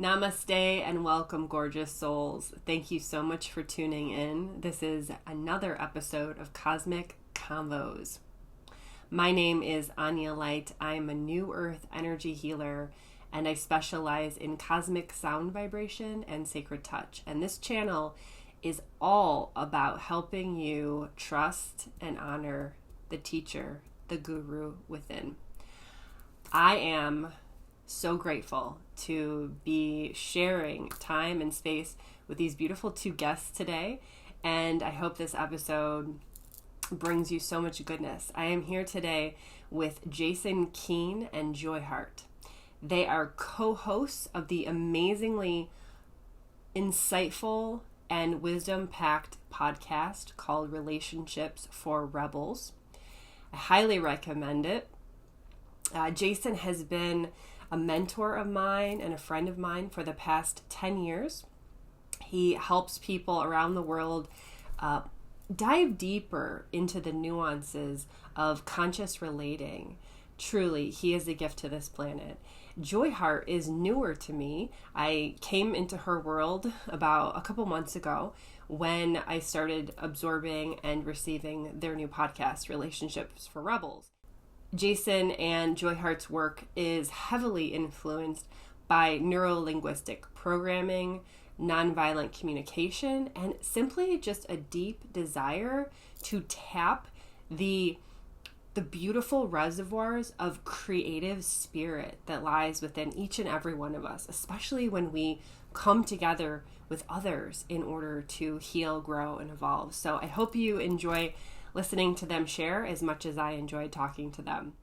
Namaste and welcome, gorgeous souls. Thank you so much for tuning in. This is another episode of Cosmic Convos. My name is Anya Light. I am a New Earth energy healer and I specialize in cosmic sound vibration and sacred touch. And this channel is all about helping you trust and honor the teacher, the guru within. I am so grateful to be sharing time and space with these beautiful two guests today, and I hope this episode brings you so much goodness. I am here today with Jason Keene and Joyheart. They are co-hosts of the amazingly insightful and wisdom-packed podcast called Relationships for Rebels. I highly recommend it. Jason has been a mentor of mine and a friend of mine for the past 10 years. He helps people around the world dive deeper into the nuances of conscious relating. Truly, he is a gift to this planet. Joyheart is newer to me. I came into her world about a couple months ago when I started absorbing and receiving their new podcast, Relationships for Rebels. Jason and Joyheart's work is heavily influenced by neurolinguistic programming, nonviolent communication, and simply just a deep desire to tap the beautiful reservoirs of creative spirit that lies within each and every one of us, especially when we come together with others in order to heal, grow, and evolve. So I hope you enjoy listening to them share as much as I enjoyed talking to them.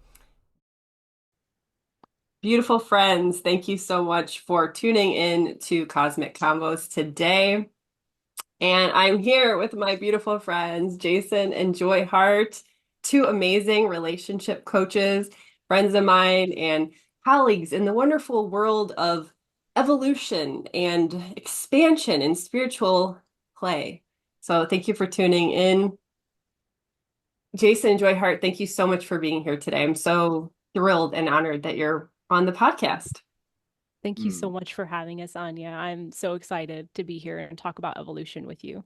Beautiful friends, thank you so much for tuning in to Cosmic Convos today. And I'm here with my beautiful friends, Jason and Joyheart, two amazing relationship coaches, friends of mine, and colleagues in the wonderful world of evolution and expansion and spiritual play. So thank you for tuning in. Jason and Joyheart, thank you so much for being here today. I'm so thrilled and honored that you're on the podcast. Thank you so much for having us, Anya. I'm so excited to be here and talk about evolution with you.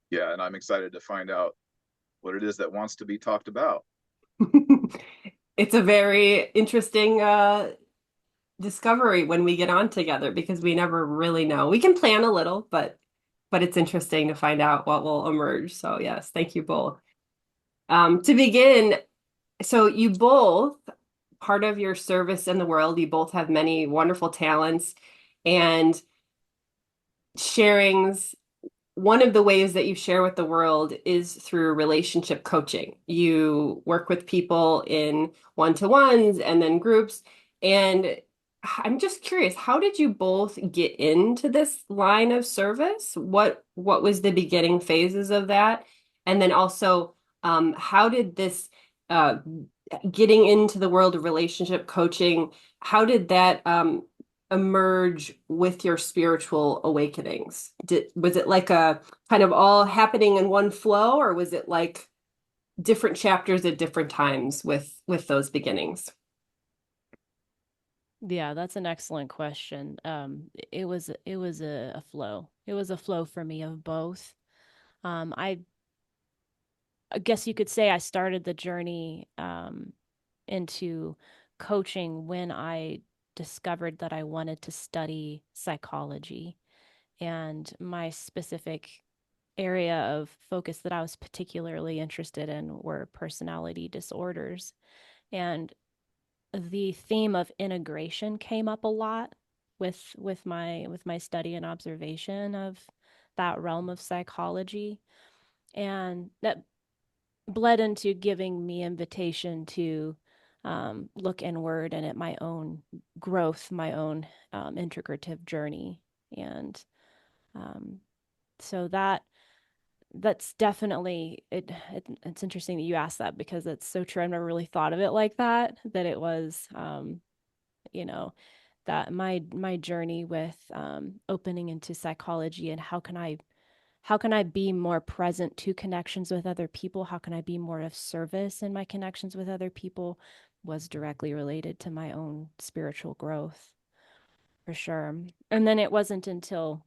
Yeah, and I'm excited to find out what it is that wants to be talked about. It's a very interesting discovery when we get on together because we never really know. We can plan a little, but it's interesting to find out what will emerge. So yes, thank you both. To begin, so you both, part of your service in the world, you both have many wonderful talents and sharings. One of the ways that you share with the world is through relationship coaching. You work with people in one-to-ones and then groups. And I'm just curious, how did you both get into this line of service? What was the beginning phases of that? And then also, how did this getting into the world of relationship coaching, how did that emerge with your spiritual awakenings? Was it like a kind of all happening in one flow, or was it like different chapters at different times with those beginnings? Yeah, that's an excellent question. It was a flow. It was a flow for me of both. I guess you could say I started the journey into coaching when I discovered that I wanted to study psychology, and my specific area of focus that I was particularly interested in were personality disorders. And the theme of integration came up a lot with my study and observation of that realm of psychology, and that bled into giving me invitation to look inward and at my own growth, my own integrative journey. And so that's definitely it's interesting that you asked that, because it's so true. I've never really thought of it like that, that it was you know that my journey with opening into psychology, and how can I be more present to connections with other people, how can I be more of service in my connections with other people, was directly related to my own spiritual growth. For sure. And then it wasn't until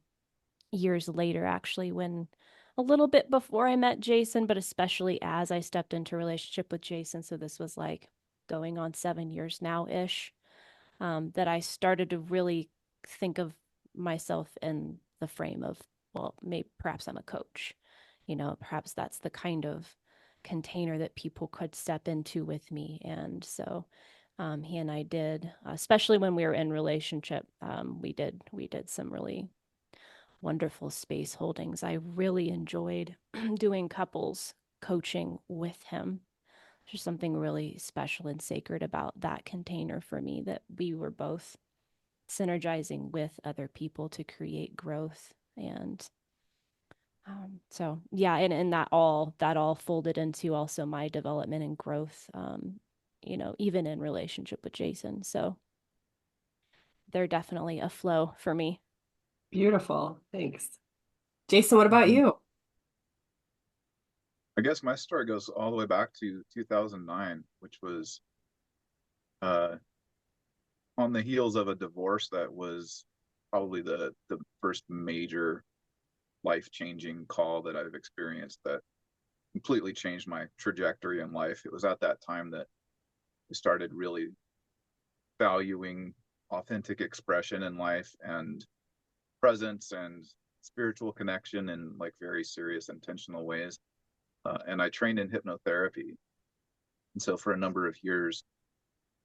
years later, actually, when a little bit before I met Jason, but especially as I stepped into a relationship with Jason. So this was like going on 7 years now-ish, that I started to really think of myself in the frame of, well, maybe perhaps I'm a coach. Perhaps that's the kind of container that people could step into with me. And so he and I did, especially when we were in relationship, we did some really wonderful space holdings. I really enjoyed doing couples coaching with him. There's something really special and sacred about that container for me, that we were both synergizing with other people to create growth. And so yeah, and that all folded into also my development and growth, even in relationship with Jason. So they're definitely a flow for me. Beautiful. Thanks. Jason, what about you? I guess my story goes all the way back to 2009, which was uh, on the heels of a divorce that was probably the first major life-changing call that I've experienced that completely changed my trajectory in life. It was at that time that I started really valuing authentic expression in life and presence and spiritual connection in like very serious, intentional ways. And I trained in hypnotherapy. And so for a number of years,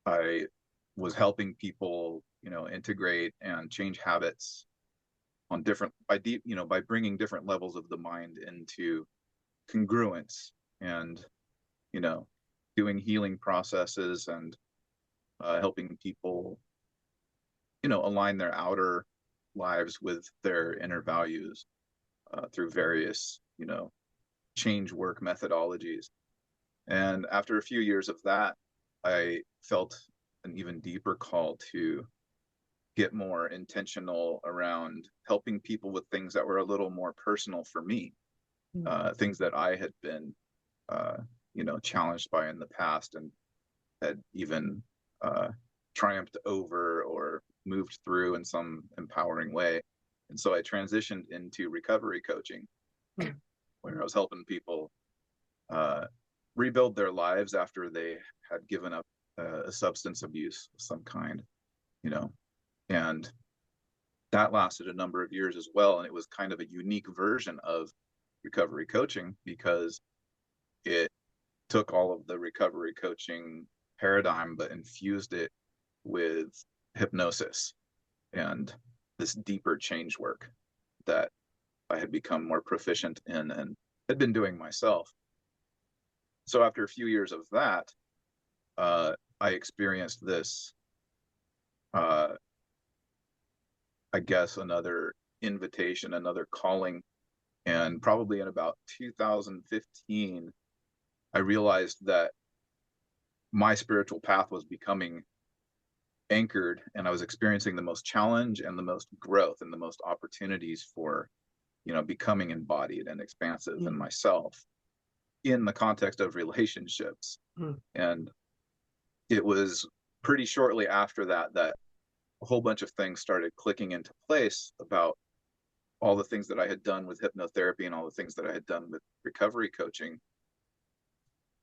I was helping people, integrate and change habits on different by bringing different levels of the mind into congruence and, you know, doing healing processes and helping people, align their outer lives with their inner values through various, change work methodologies. And after a few years of that, I felt an even deeper call to get more intentional around helping people with things that were a little more personal for me, things that I had been, challenged by in the past and had even triumphed over or moved through in some empowering way. And so I transitioned into recovery coaching, where I was helping people rebuild their lives after they had given up a substance abuse of some kind, and that lasted a number of years as well. And it was kind of a unique version of recovery coaching because it took all of the recovery coaching paradigm, but infused it with hypnosis and this deeper change work that I had become more proficient in and had been doing myself. So after a few years of that, I experienced this, I guess, another invitation, another calling. And probably in about 2015, I realized that my spiritual path was becoming anchored and I was experiencing the most challenge and the most growth and the most opportunities for, becoming embodied and expansive in myself in the context of relationships. And it was pretty shortly after that a whole bunch of things started clicking into place about all the things that I had done with hypnotherapy and all the things that I had done with recovery coaching.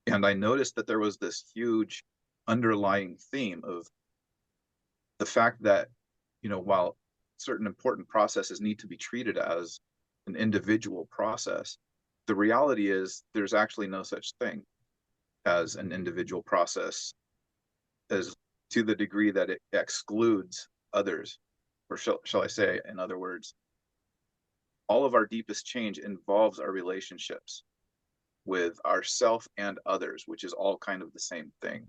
And I noticed that there was this huge underlying theme of the fact that, while certain important processes need to be treated as an individual process, the reality is there's actually no such thing as an individual process, as to the degree that it excludes others. Or shall I say, in other words, all of our deepest change involves our relationships with ourself and others, which is all kind of the same thing.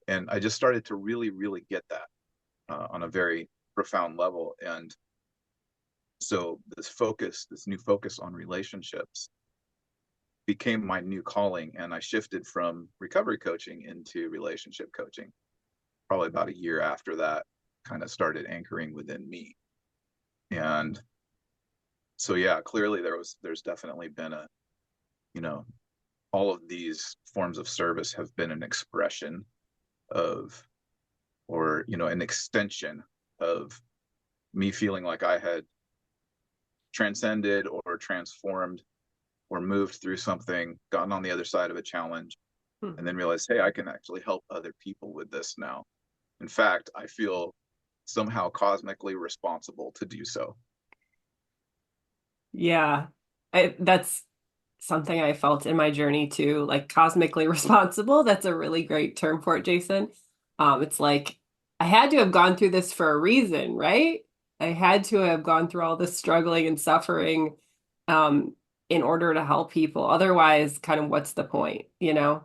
And I just started to really, really get that on a very profound level. And so this new focus on relationships became my new calling. And I shifted from recovery coaching into relationship coaching. Probably about a year after that, kind of started anchoring within me. And so, yeah, clearly there's definitely been all of these forms of service have been an expression of, or, an extension of me feeling like I had transcended or transformed or moved through something, gotten on the other side of a challenge, Hmm. and then realized, hey, I can actually help other people with this now. In fact, I feel somehow cosmically responsible to do so. Yeah, that's something I felt in my journey too, like cosmically responsible. That's a really great term for it, Jason. It's like I had to have gone through this for a reason, right? I had to have gone through all this struggling and suffering, um, in order to help people. Otherwise, kind of what's the point, you know?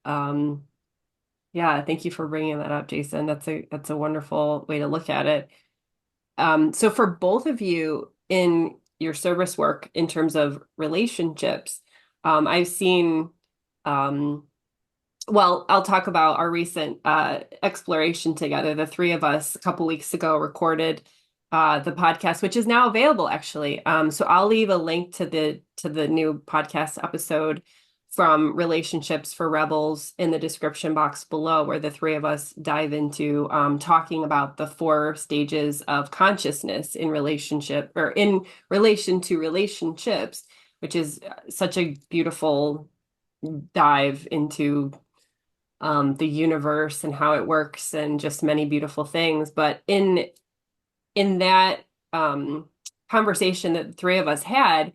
Um, yeah, thank you for bringing that up, Jason. That's a wonderful way to look at it. So for both of you in your service work in terms of relationships, I've seen, um, well, I'll talk about our recent exploration together. The three of us a couple weeks ago recorded the podcast, which is now available actually. So I'll leave a link to the new podcast episode from Relationships for Rebels in the description box below, where the three of us dive into talking about the four stages of consciousness in relationship or in relation to relationships, which is such a beautiful dive into the universe and how it works and just many beautiful things. But in that conversation that the three of us had,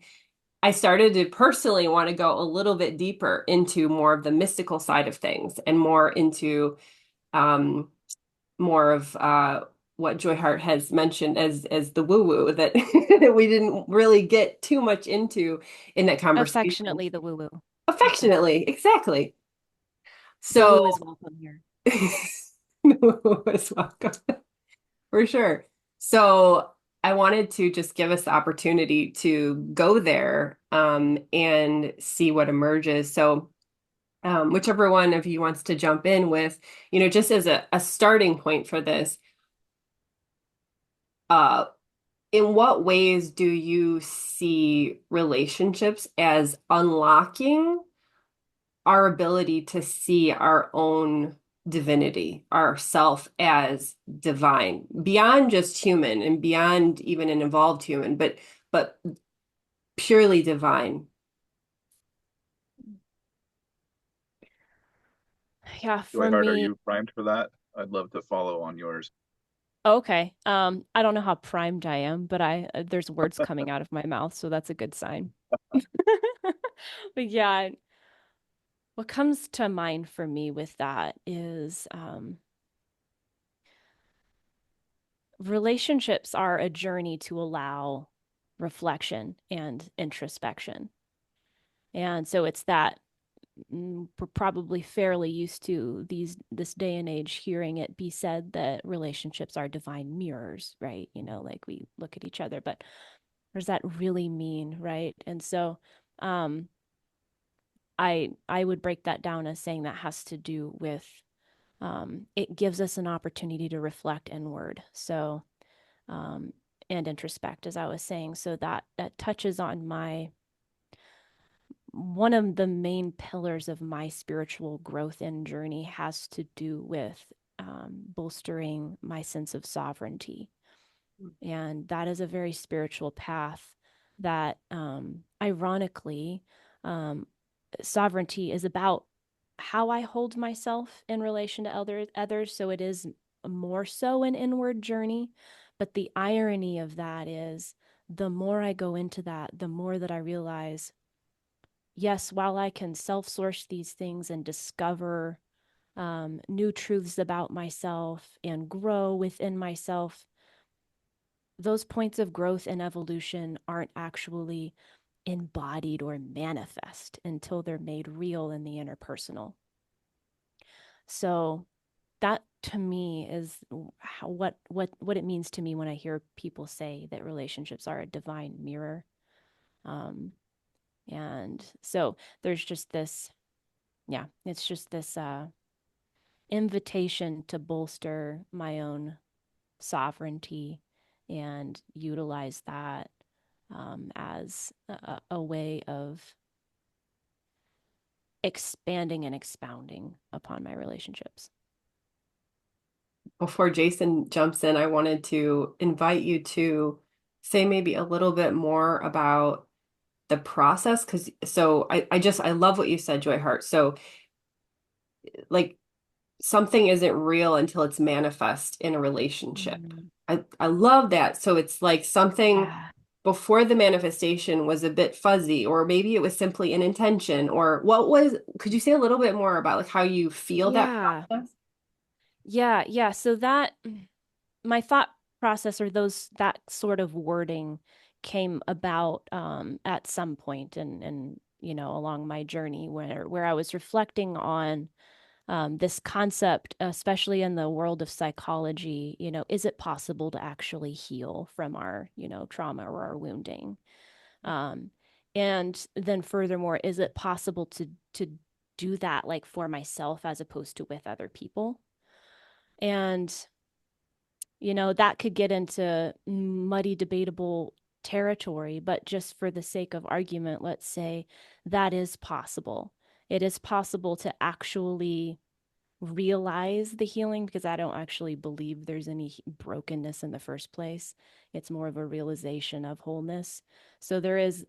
I started to personally want to go a little bit deeper into more of the mystical side of things and more into um, more of what Joyheart has mentioned as the woo-woo that that we didn't really get too much into in that conversation. Affectionately, the woo-woo. Affectionately, exactly. The So woo is welcome here. woo is welcome. For sure. So I wanted to just give us the opportunity to go there and see what emerges. So whichever one of you wants to jump in with, just as a starting point for this, uh, in what ways do you see relationships as unlocking our ability to see our own divinity, ourself as divine, beyond just human and beyond even an evolved human, but purely divine. Yeah, for Joyheart, are me, you primed for that? I'd love to follow on yours. okay. I don't know how primed I am, but there's words coming out of my mouth, so that's a good sign. But yeah, what comes to mind for me with that is relationships are a journey to allow reflection and introspection. And so it's that we're probably fairly used to this day and age hearing it be said that relationships are divine mirrors, right? Like we look at each other, but what does that really mean, right? And so um I would break that down as saying that has to do with it gives us an opportunity to reflect inward. So um and introspect, as I was saying. So that touches on my one of the main pillars of my spiritual growth and journey has to do with bolstering my sense of sovereignty. And that is a very spiritual path that, ironically, um, sovereignty is about how I hold myself in relation to others. So it is more so an inward journey. But the irony of that is the more I go into that, the more that I realize yes, while I can self source these things and discover new truths about myself and grow within myself, those points of growth and evolution aren't actually embodied or manifest until they're made real in the interpersonal. So that to me is what it means to me when I hear people say that relationships are a divine mirror. Um, and so there's just this, yeah, it's just this invitation to bolster my own sovereignty and utilize that as a way of expanding and expounding upon my relationships. before Jason jumps in, I wanted to invite you to say maybe a little bit more about the process. Because I love what you said, Joyheart. So like something isn't real until it's manifest in a relationship. Mm, I love that. So it's like something yeah. before the manifestation was a bit fuzzy, or maybe it was simply an intention, or could you say a little bit more about like how you feel that Yeah. process? Yeah. Yeah. So that my thought process or that sort of wording came about at some point and along my journey where I was reflecting on this concept, especially in the world of psychology. Is it possible to actually heal from our trauma or our wounding? Um, and then furthermore, is it possible to do that like for myself as opposed to with other people? And that could get into muddy, debatable territory, but just for the sake of argument, let's say that is possible. It is possible to actually realize the healing because I don't actually believe there's any brokenness in the first place. It's more of a realization of wholeness. So there is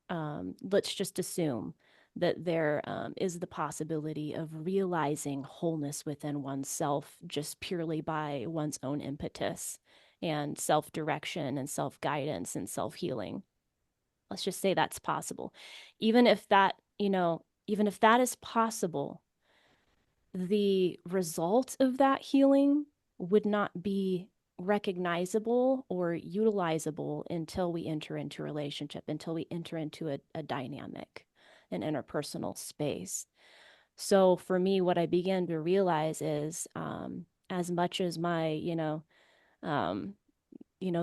let's just assume that there is the possibility of realizing wholeness within oneself just purely by one's own impetus and self direction and self guidance and self healing. Let's just say that's possible. Even if even if that is possible, the result of that healing would not be recognizable or utilizable until we enter into a relationship, until we enter into a dynamic, an interpersonal space. So for me, what I began to realize is as much as my, um,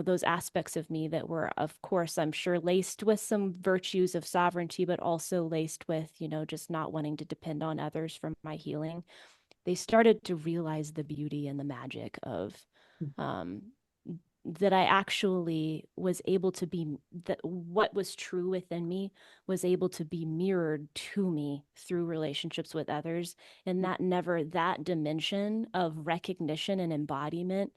those aspects of me that were, of course, I'm sure laced with some virtues of sovereignty, but also laced with, just not wanting to depend on others for my healing, they started to realize the beauty and the magic of um, that I actually was able to be that what was true within me was able to be mirrored to me through relationships with others, and that dimension of recognition and embodiment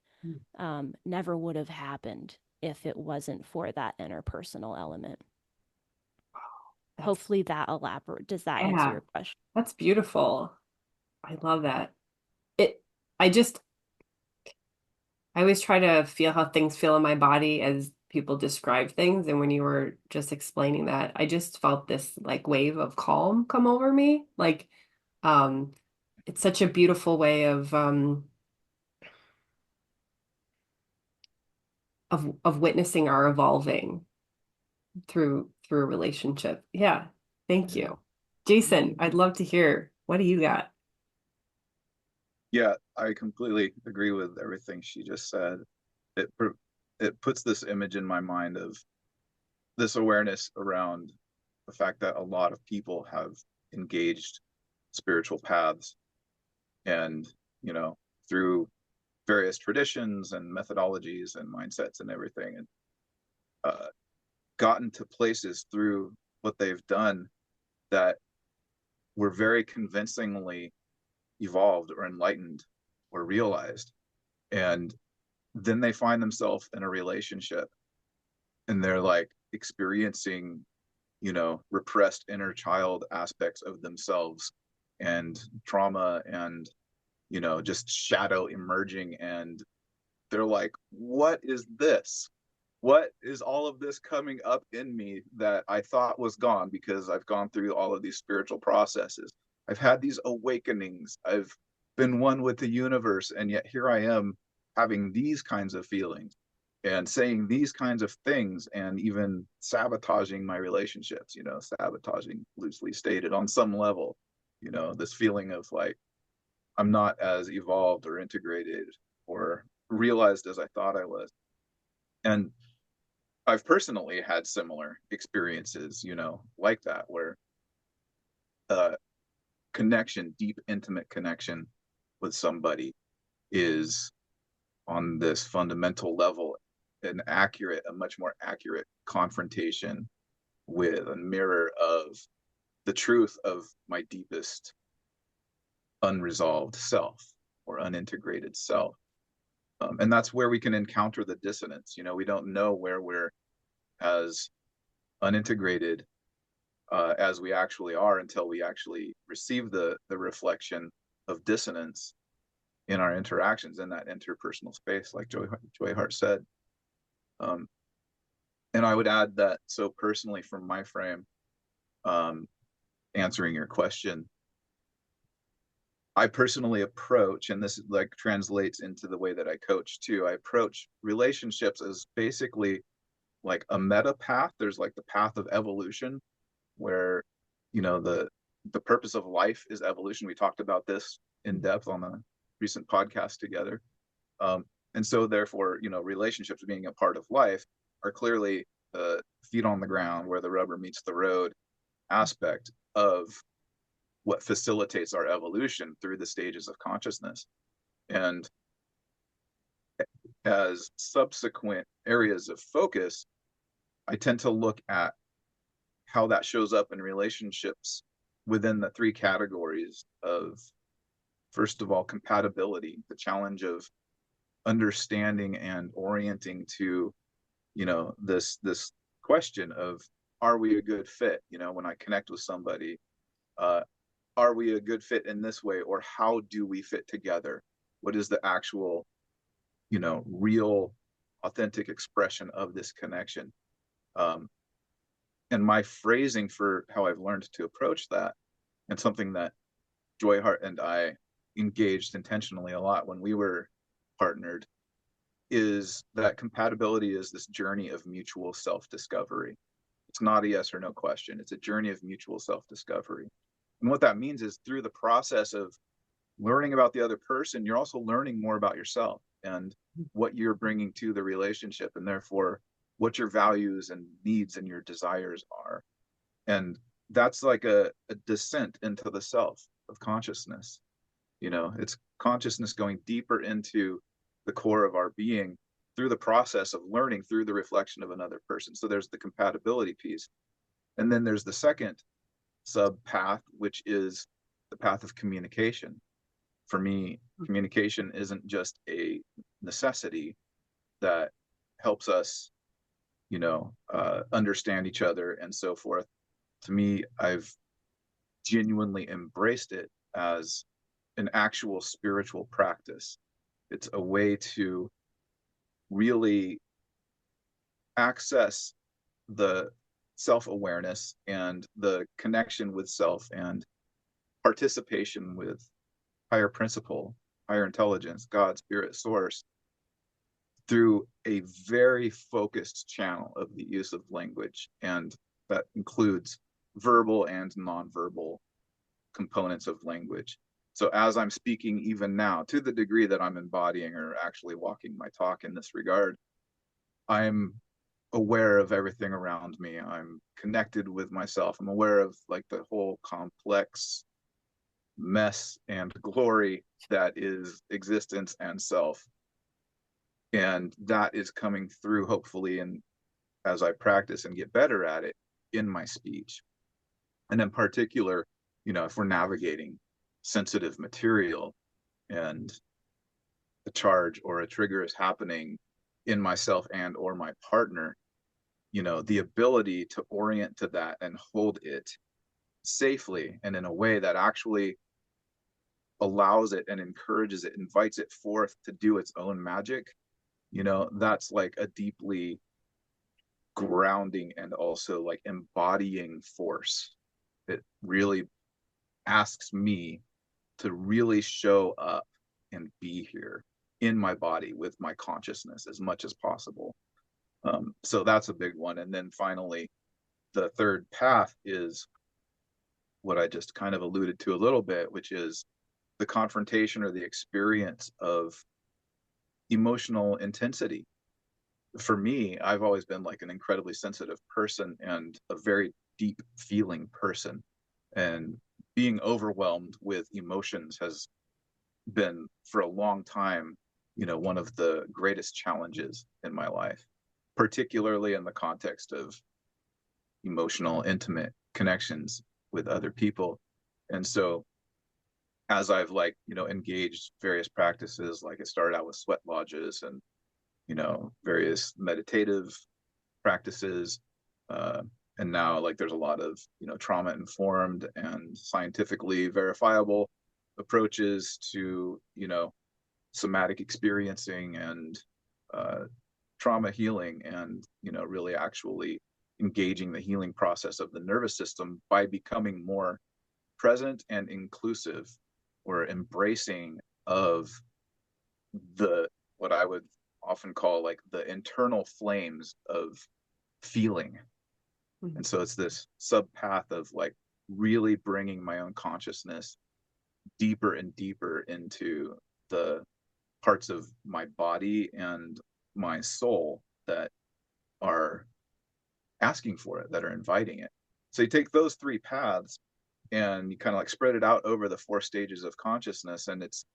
never would have happened if it wasn't for that interpersonal element. That's Hopefully that elaborate. Does that answer yeah, your question? that's beautiful. I love that. It I just I always try to feel how things feel in my body as people describe things. And when you were just explaining that, I just felt this like wave of calm come over me. Like, um, it's such a beautiful way of witnessing our evolving through a relationship. Yeah. Thank Mhm. you. Jason, I'd love to hear, what do you got? Yeah, I completely agree with everything she just said. It it puts this image in my mind of this awareness around the fact that a lot of people have engaged spiritual paths and, you know, through various traditions and methodologies and mindsets and everything, and uh, gotten to places through what they've done that were very convincingly evolved or enlightened or realized. And then they find themselves in a relationship and they're like experiencing, repressed inner child aspects of themselves and trauma and, just shadow emerging. And they're like, what is this? What is all of this coming up in me that I thought was gone because I've gone through all of these spiritual processes? I've had these awakenings. I've been one with the universe. And yet here I am having these kinds of feelings and saying these kinds of things and even sabotaging my relationships, sabotaging loosely stated on some level, this feeling of like, I'm not as evolved or integrated or realized as I thought I was. And I've personally had similar experiences, like that, where uh, connection, deep, intimate connection with somebody is on this fundamental level a much more accurate confrontation with a mirror of the truth of my deepest unresolved self or unintegrated self. And that's where we can encounter the dissonance. We don't know where we're as unintegrated as we actually are until we actually receive the reflection of dissonance in our interactions in that interpersonal space, like Joyheart said. And I would add that, so personally from my frame, answering your question, I personally approach, and this like translates into the way that I coach too, I approach relationships as basically like a meta path. There's like the path of evolution, where the purpose of life is evolution. We talked about this in depth on a recent podcast together. And so therefore, relationships being a part of life are clearly the feet on the ground, where the rubber meets the road aspect of what facilitates our evolution through the stages of consciousness. And as subsequent areas of focus, I tend to look at how that shows up in relationships within the three categories of, first of all, compatibility, the challenge of understanding and orienting to, this question of, are we a good fit? When I connect with somebody, are we a good fit in this way, or how do we fit together? What is the actual, real, authentic expression of this connection? And my phrasing for how I've learned to approach that, and something that Joyheart and I engaged intentionally a lot when we were partnered, is that compatibility is this journey of mutual self-discovery. It's not a yes or no question. It's a journey of mutual self-discovery. And what that means is, through the process of learning about the other person, you're also learning more about yourself and what you're bringing to the relationship, and therefore what your values and needs and your desires are. And that's like a descent into the self of consciousness. It's consciousness going deeper into the core of our being through the process of learning through the reflection of another person. So there's the compatibility piece. And then there's the second sub path, which is the path of communication. For me, communication isn't just a necessity that helps us, understand each other and so forth. To me, I've genuinely embraced it as an actual spiritual practice. It's a way to really access the self-awareness and the connection with self and participation with higher principle, higher intelligence, God, spirit, source, through a very focused channel of the use of language. And that includes verbal and nonverbal components of language. So as I'm speaking even now, to the degree that I'm embodying or actually walking my talk in this regard, I'm aware of everything around me. I'm connected with myself. I'm aware of like the whole complex mess and glory that is existence and self. And that is coming through, hopefully, and as I practice and get better at it, in my speech. And in particular, if we're navigating sensitive material and a charge or a trigger is happening in myself and or my partner, the ability to orient to that and hold it safely and in a way that actually allows it and encourages it, invites it forth to do its own magic, that's like a deeply grounding and also like embodying force. It really asks me to really show up and be here in my body with my consciousness as much as possible. So that's a big one. And then finally, the third path is what I just kind of alluded to a little bit, which is the confrontation or the experience of emotional intensity. For me, I've always been like an incredibly sensitive person and a very deep feeling person. And being overwhelmed with emotions has been for a long time, one of the greatest challenges in my life, particularly in the context of emotional, intimate connections with other people. And so as I've like, engaged various practices, like it started out with sweat lodges and, various meditative practices. And now like there's a lot of, trauma informed and scientifically verifiable approaches to, somatic experiencing and trauma healing, and, really actually engaging the healing process of the nervous system by becoming more present and inclusive, or embracing of the, what I would often call like the internal flames of feeling. And so it's this sub path of like really bringing my own consciousness deeper and deeper into the parts of my body and my soul that are asking for it, that are inviting it. So you take those three paths and you kind of like spread it out over the 4 stages of consciousness, and it's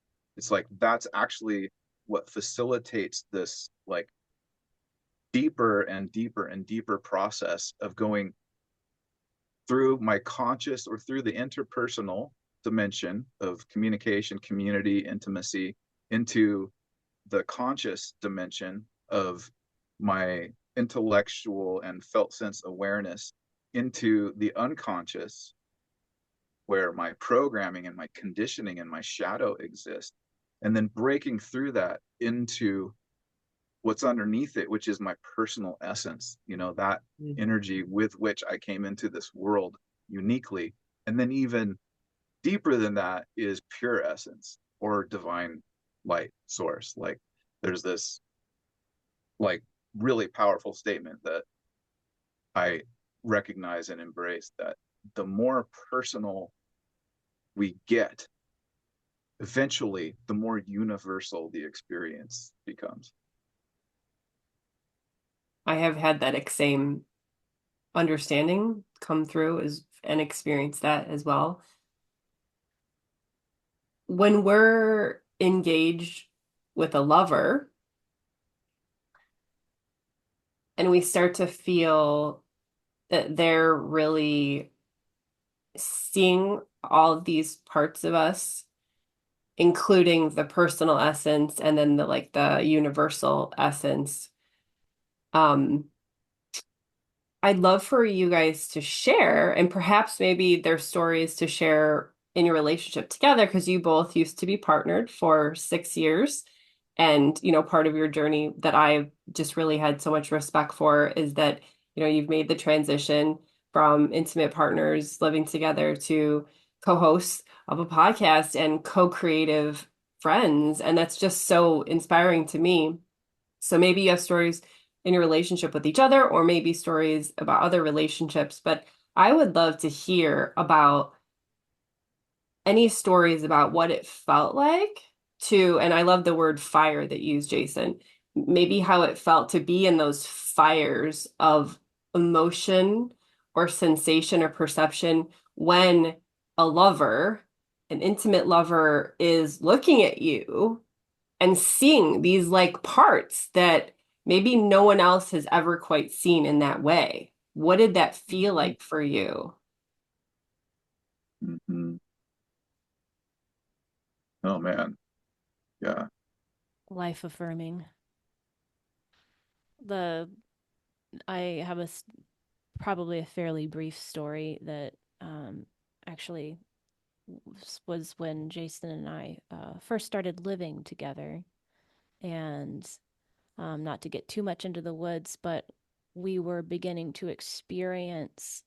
like that's actually what facilitates this like deeper and deeper and deeper process of going through my conscious, or through the interpersonal dimension of communication, community, intimacy, into the conscious dimension of my intellectual and felt sense awareness, into the unconscious, where my programming and my conditioning and my shadow exist, and then breaking through that into what's underneath it, which is my personal essence, that energy with which I came into this world uniquely. And then even deeper than that is pure essence, or divine light source. Like there's this like really powerful statement that I recognize and embrace, that the more personal we get, eventually the more universal the experience becomes. I have had that same understanding come through and experience that as well. When we're engaged with a lover and we start to feel that they're really seeing all of these parts of us, including the personal essence and then the universal essence, I'd love for you guys to share, and perhaps maybe there's stories to share in your relationship together, because you both used to be partnered for 6 years. And, part of your journey that I've just really had so much respect for is that, you've made the transition from intimate partners living together to co-hosts of a podcast and co-creative friends. And that's just so inspiring to me. So maybe you have stories in your relationship with each other, or maybe stories about other relationships, but I would love to hear about any stories about what it felt like to, and I love the word fire that you used, Jason, maybe how it felt to be in those fires of emotion or sensation or perception when a lover, an intimate lover, is looking at you and seeing these like parts that maybe no one else has ever quite seen in that way. What did that feel like for you? Mm-hmm. Oh man. Yeah. Life affirming. I have probably a fairly brief story that actually was when Jason and I first started living together. And not to get too much into the woods, but we were beginning to experience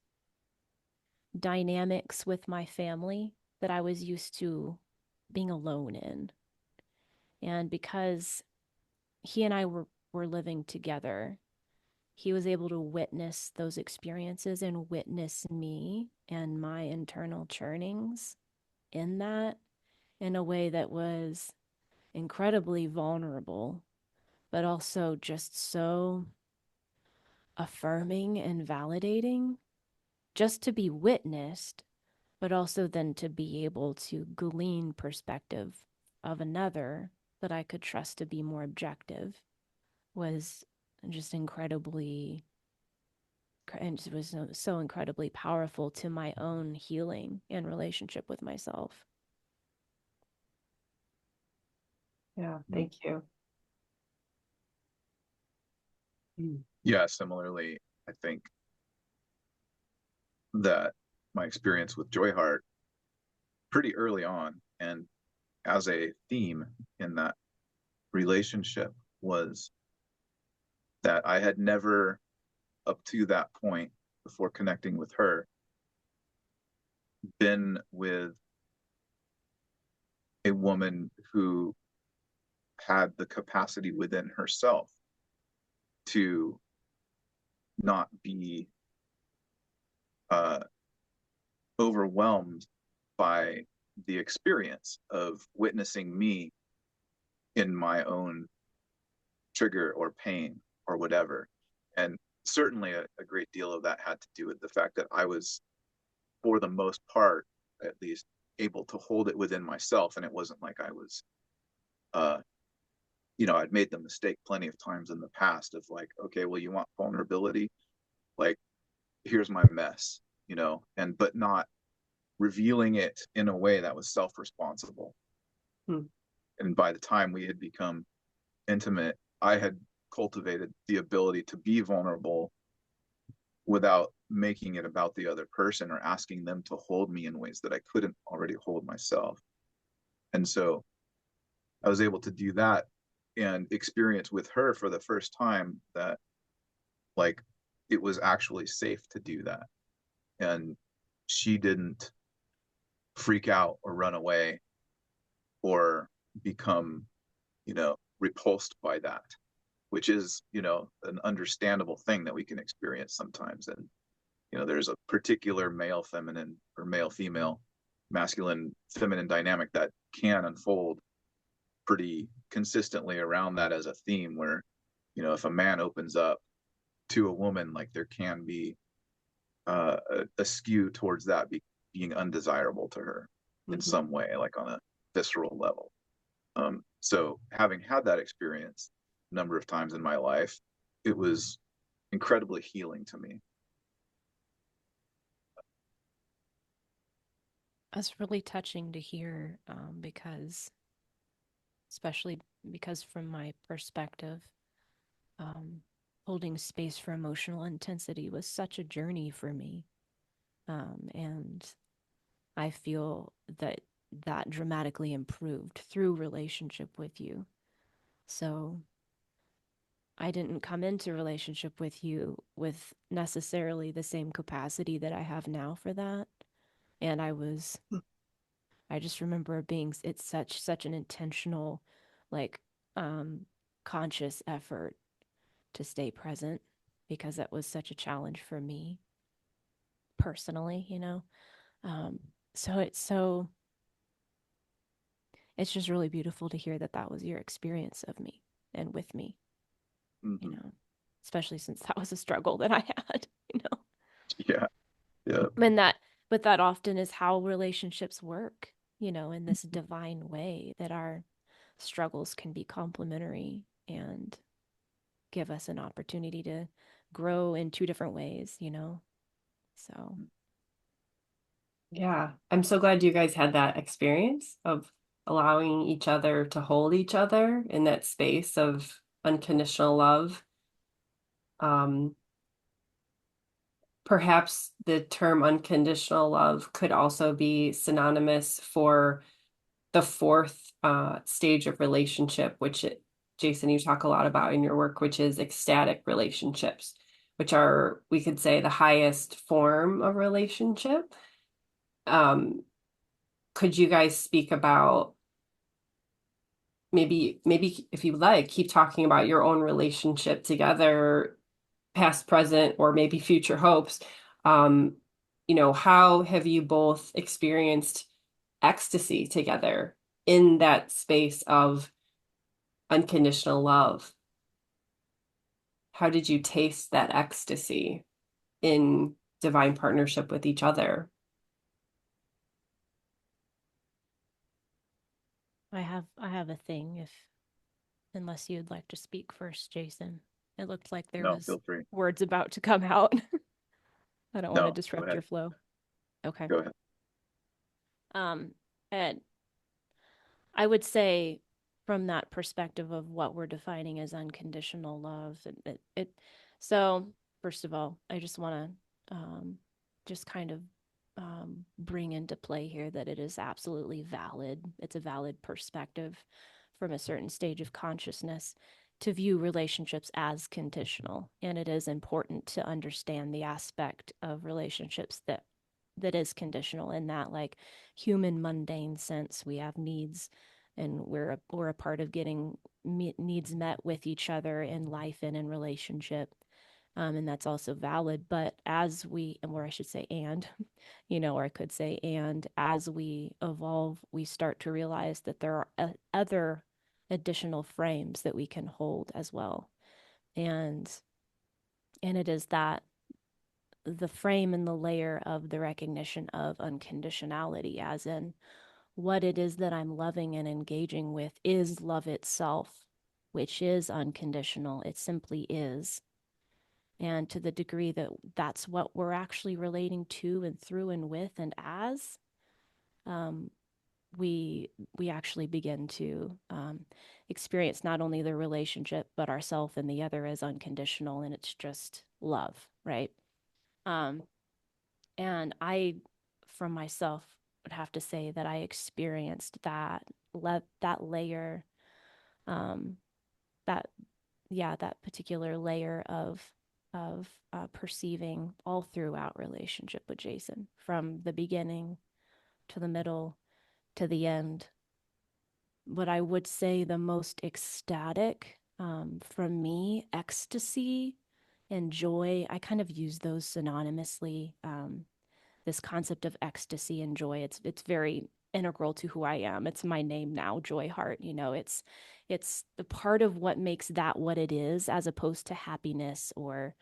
dynamics with my family that I was used to being alone in. And because he and I were living together, he was able to witness those experiences and witness me and my internal churnings in that, in a way that was incredibly vulnerable, but also just so affirming and validating, just to be witnessed, but also then to be able to glean perspective of another that I could trust to be more objective, was just incredibly, and it was so incredibly powerful to my own healing and relationship with myself. Yeah, thank you. Mm. Yeah, similarly, I think that my experience with Joyheart pretty early on, and as a theme in that relationship, was that I had never, up to that point, before connecting with her, been with a woman who had the capacity within herself to not be uh, overwhelmed by the experience of witnessing me in my own trigger or pain or whatever. And certainly a great deal of that had to do with the fact that I was, for the most part, at least, able to hold it within myself. And it wasn't like I was, uh, I'd made the mistake plenty of times in the past of like, okay, well, you want vulnerability? Like, here's my mess, but not revealing it in a way that was self-responsible. Hmm. And by the time we had become intimate, I had cultivated the ability to be vulnerable without making it about the other person or asking them to hold me in ways that I couldn't already hold myself. And so I was able to do that and experience with her for the first time that, like, it was actually safe to do that. And she didn't freak out or run away or become, repulsed by that, which is, an understandable thing that we can experience sometimes. And, there's a particular male feminine or male female, masculine feminine dynamic that can unfold pretty consistently around that as a theme where, if a man opens up to a woman, like there can be a skew towards that being undesirable to her in some way, like on a visceral level. So having had that experience a number of times in my life, it was incredibly healing to me. That's really touching to hear, especially because from my perspective, um, holding space for emotional intensity was such a journey for me. And I feel that that dramatically improved through relationship with you. So I didn't come into relationship with you with necessarily the same capacity that I have now for that. And I just remember it's such an intentional, like, um, conscious effort to stay present because that was such a challenge for me personally. Um, so it's just really beautiful to hear that that was your experience of me and with me, you Mm-hmm. know, especially since that was a struggle that I had. Yeah, yeah. And but that often is how relationships work, in this divine way that our struggles can be complementary and give us an opportunity to grow in two different ways. So Yeah, I'm so glad you guys had that experience of allowing each other to hold each other in that space of unconditional love. Um, Perhaps the term unconditional love could also be synonymous for the fourth stage of relationship, Jason, you talk a lot about in your work, which is ecstatic relationships, which are, we could say, the highest form of relationship. Um, could you guys speak about maybe if you like, keep talking about your own relationship together, past, present, or maybe future hopes? Um, how have you both experienced ecstasy together in that space of unconditional love? How did you taste that ecstasy in divine partnership with each other? I have a thing if unless you'd like to speak first, Jason. It looked like there No, was feel free. words about to come out. I don't want to No, go disrupt ahead. your flow. Okay. Go ahead. And I would say from that perspective of what we're defining as unconditional love. So first of all, I just want to just kind of bring into play here that it is absolutely valid. It's a valid perspective from a certain stage of consciousness to view relationships as conditional. And it is important to understand the aspect of relationships that is conditional, in that like human mundane sense. We have needs, and we're a part of getting needs met with each other in life and in relationship. And that's also valid. But as we, or I should say, and, or I could say, and as we evolve, we start to realize that there are other additional frames that we can hold as well. And it is that the frame and the layer of the recognition of unconditionality, as in what it is that I'm loving and engaging with is love itself, which is unconditional. It simply is. And to the degree that that's what we're actually relating to and through and with and as, we actually begin to experience not only the relationship, but ourself and the other as unconditional, and it's just love, right? And I, from myself, would have to say that I experienced that layer, that particular layer of perceiving all throughout relationship with Jason, from the beginning to the middle to the end. But I would say the most ecstatic, from me, ecstasy and joy, I kind of use those synonymously. This concept of ecstasy and joy, it's very integral to who I am. It's my name now, Joyheart. It's the part of what makes that what it is, as opposed to happiness or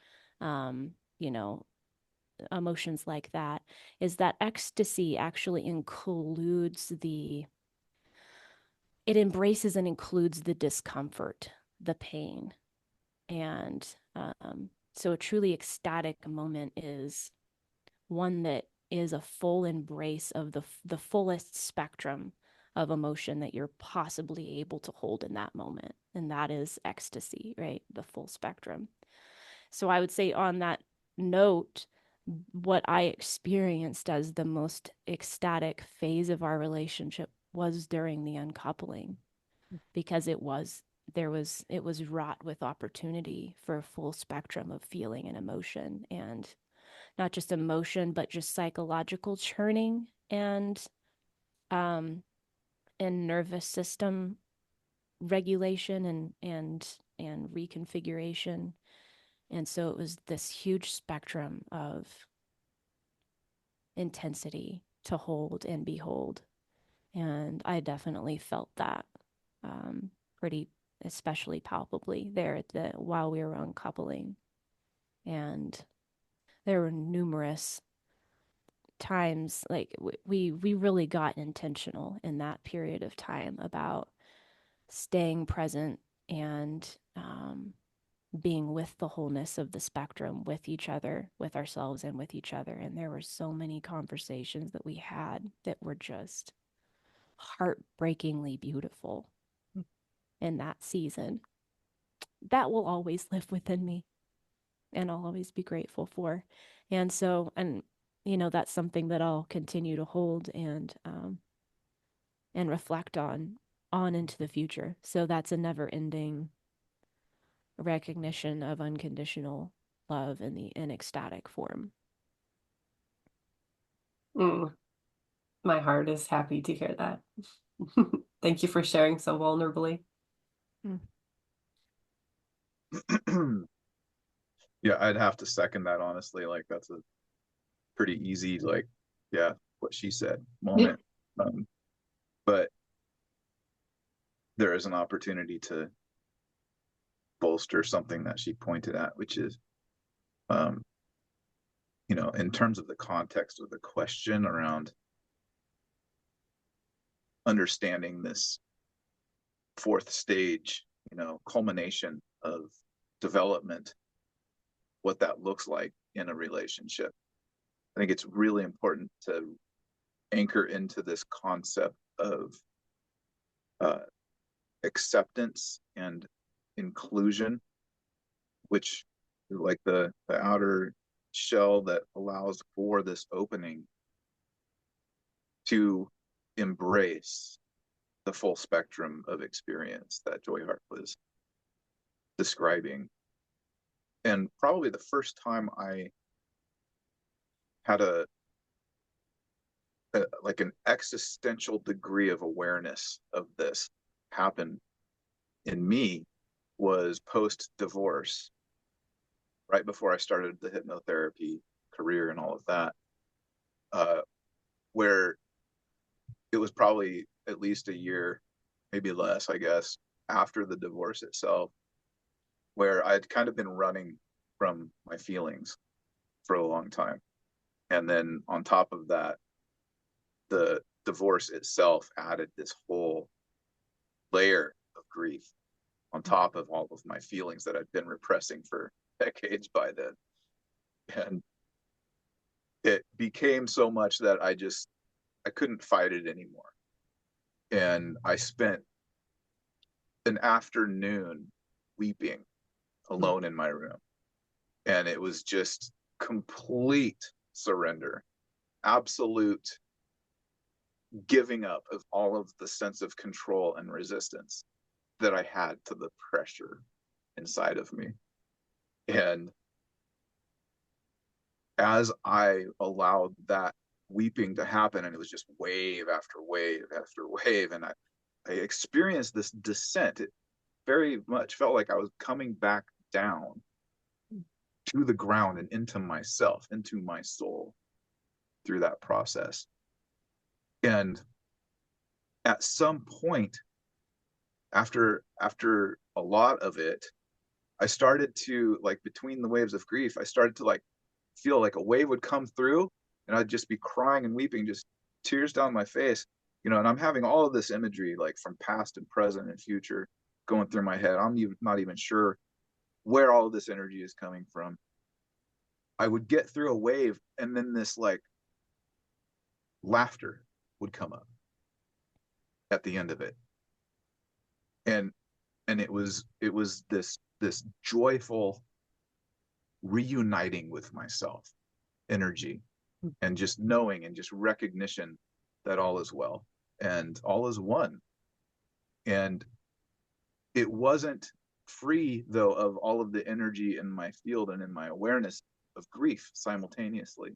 emotions like that, is that ecstasy actually it embraces and includes the discomfort, the pain. And so a truly ecstatic moment is one that is a full embrace of the fullest spectrum of emotion that you're possibly able to hold in that moment. And that is ecstasy, right? The full spectrum. So I would say, on that note, what I experienced as the most ecstatic phase of our relationship was during the uncoupling, because it was wrought with opportunity for a full spectrum of feeling and emotion, and not just emotion, but just psychological churning and nervous system regulation and reconfiguration. And so it was this huge spectrum of intensity to hold and behold. And I definitely felt that pretty especially palpably there while we were uncoupling. And there were numerous times, like we really got intentional in that period of time about staying present and being with the wholeness of the spectrum, with each other, with ourselves, and with each other. And there were so many conversations that we had that were just heartbreakingly beautiful in that season. That will always live within me, and I'll always be grateful for. And so, and that's something that I'll continue to hold and reflect on into the future. So that's a never-ending recognition of unconditional love in ecstatic form. My heart is happy to hear that. Thank you for sharing so vulnerably. Yeah, I'd have to second that, honestly. Like, that's a pretty easy, like, yeah, what she said moment. But there is an opportunity to bolster something that she pointed at, which is, in terms of the context of the question around understanding this fourth stage, culmination of development, what that looks like in a relationship. I think it's really important to anchor into this concept of acceptance and inclusion, which is like the outer shell that allows for this opening to embrace the full spectrum of experience that Joyheart was describing. And probably the first time I had like an existential degree of awareness of this happen in me was post-divorce, right before I started the hypnotherapy career and all of that, where it was probably at least a year, maybe less, I guess, after the divorce itself, where I'd kind of been running from my feelings for a long time. And then on top of that, the divorce itself added this whole layer of grief on top of all of my feelings that I'd been repressing for decades by then. And it became so much that I couldn't fight it anymore. And I spent an afternoon weeping alone in my room. And it was just complete surrender, absolute giving up of all of the sense of control and resistance that I had to the pressure inside of me. And as I allowed that weeping to happen, and it was just wave after wave after wave, and I experienced this descent. It very much felt like I was coming back down to the ground and into myself, into my soul through that process. And at some point, after a lot of it, I started to, like, between the waves of grief, I started to like feel like a wave would come through and I'd just be crying and weeping, just tears down my face, and I'm having all of this imagery, like from past and present and future, going through my head. I'm not even sure where all of this energy is coming from. I would get through a wave, and then this like laughter would come up at the end of it. And it was this joyful reuniting with myself energy, and just knowing and just recognition that all is well and all is one. And it wasn't free, though, of all of the energy in my field and in my awareness of grief simultaneously.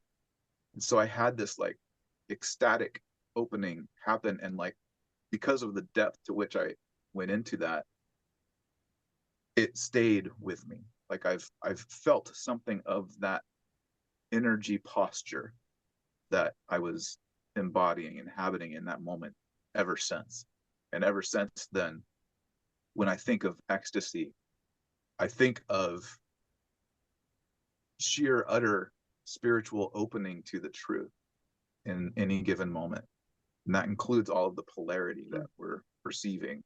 And so I had this like ecstatic opening happen, and like because of the depth to which I went into that, it stayed with me. Like I've felt something of that energy posture that I was embodying, inhabiting in that moment ever since. And ever since then, when I think of ecstasy, I think of sheer, utter spiritual opening to the truth in any given moment. And that includes all of the polarity that we're perceiving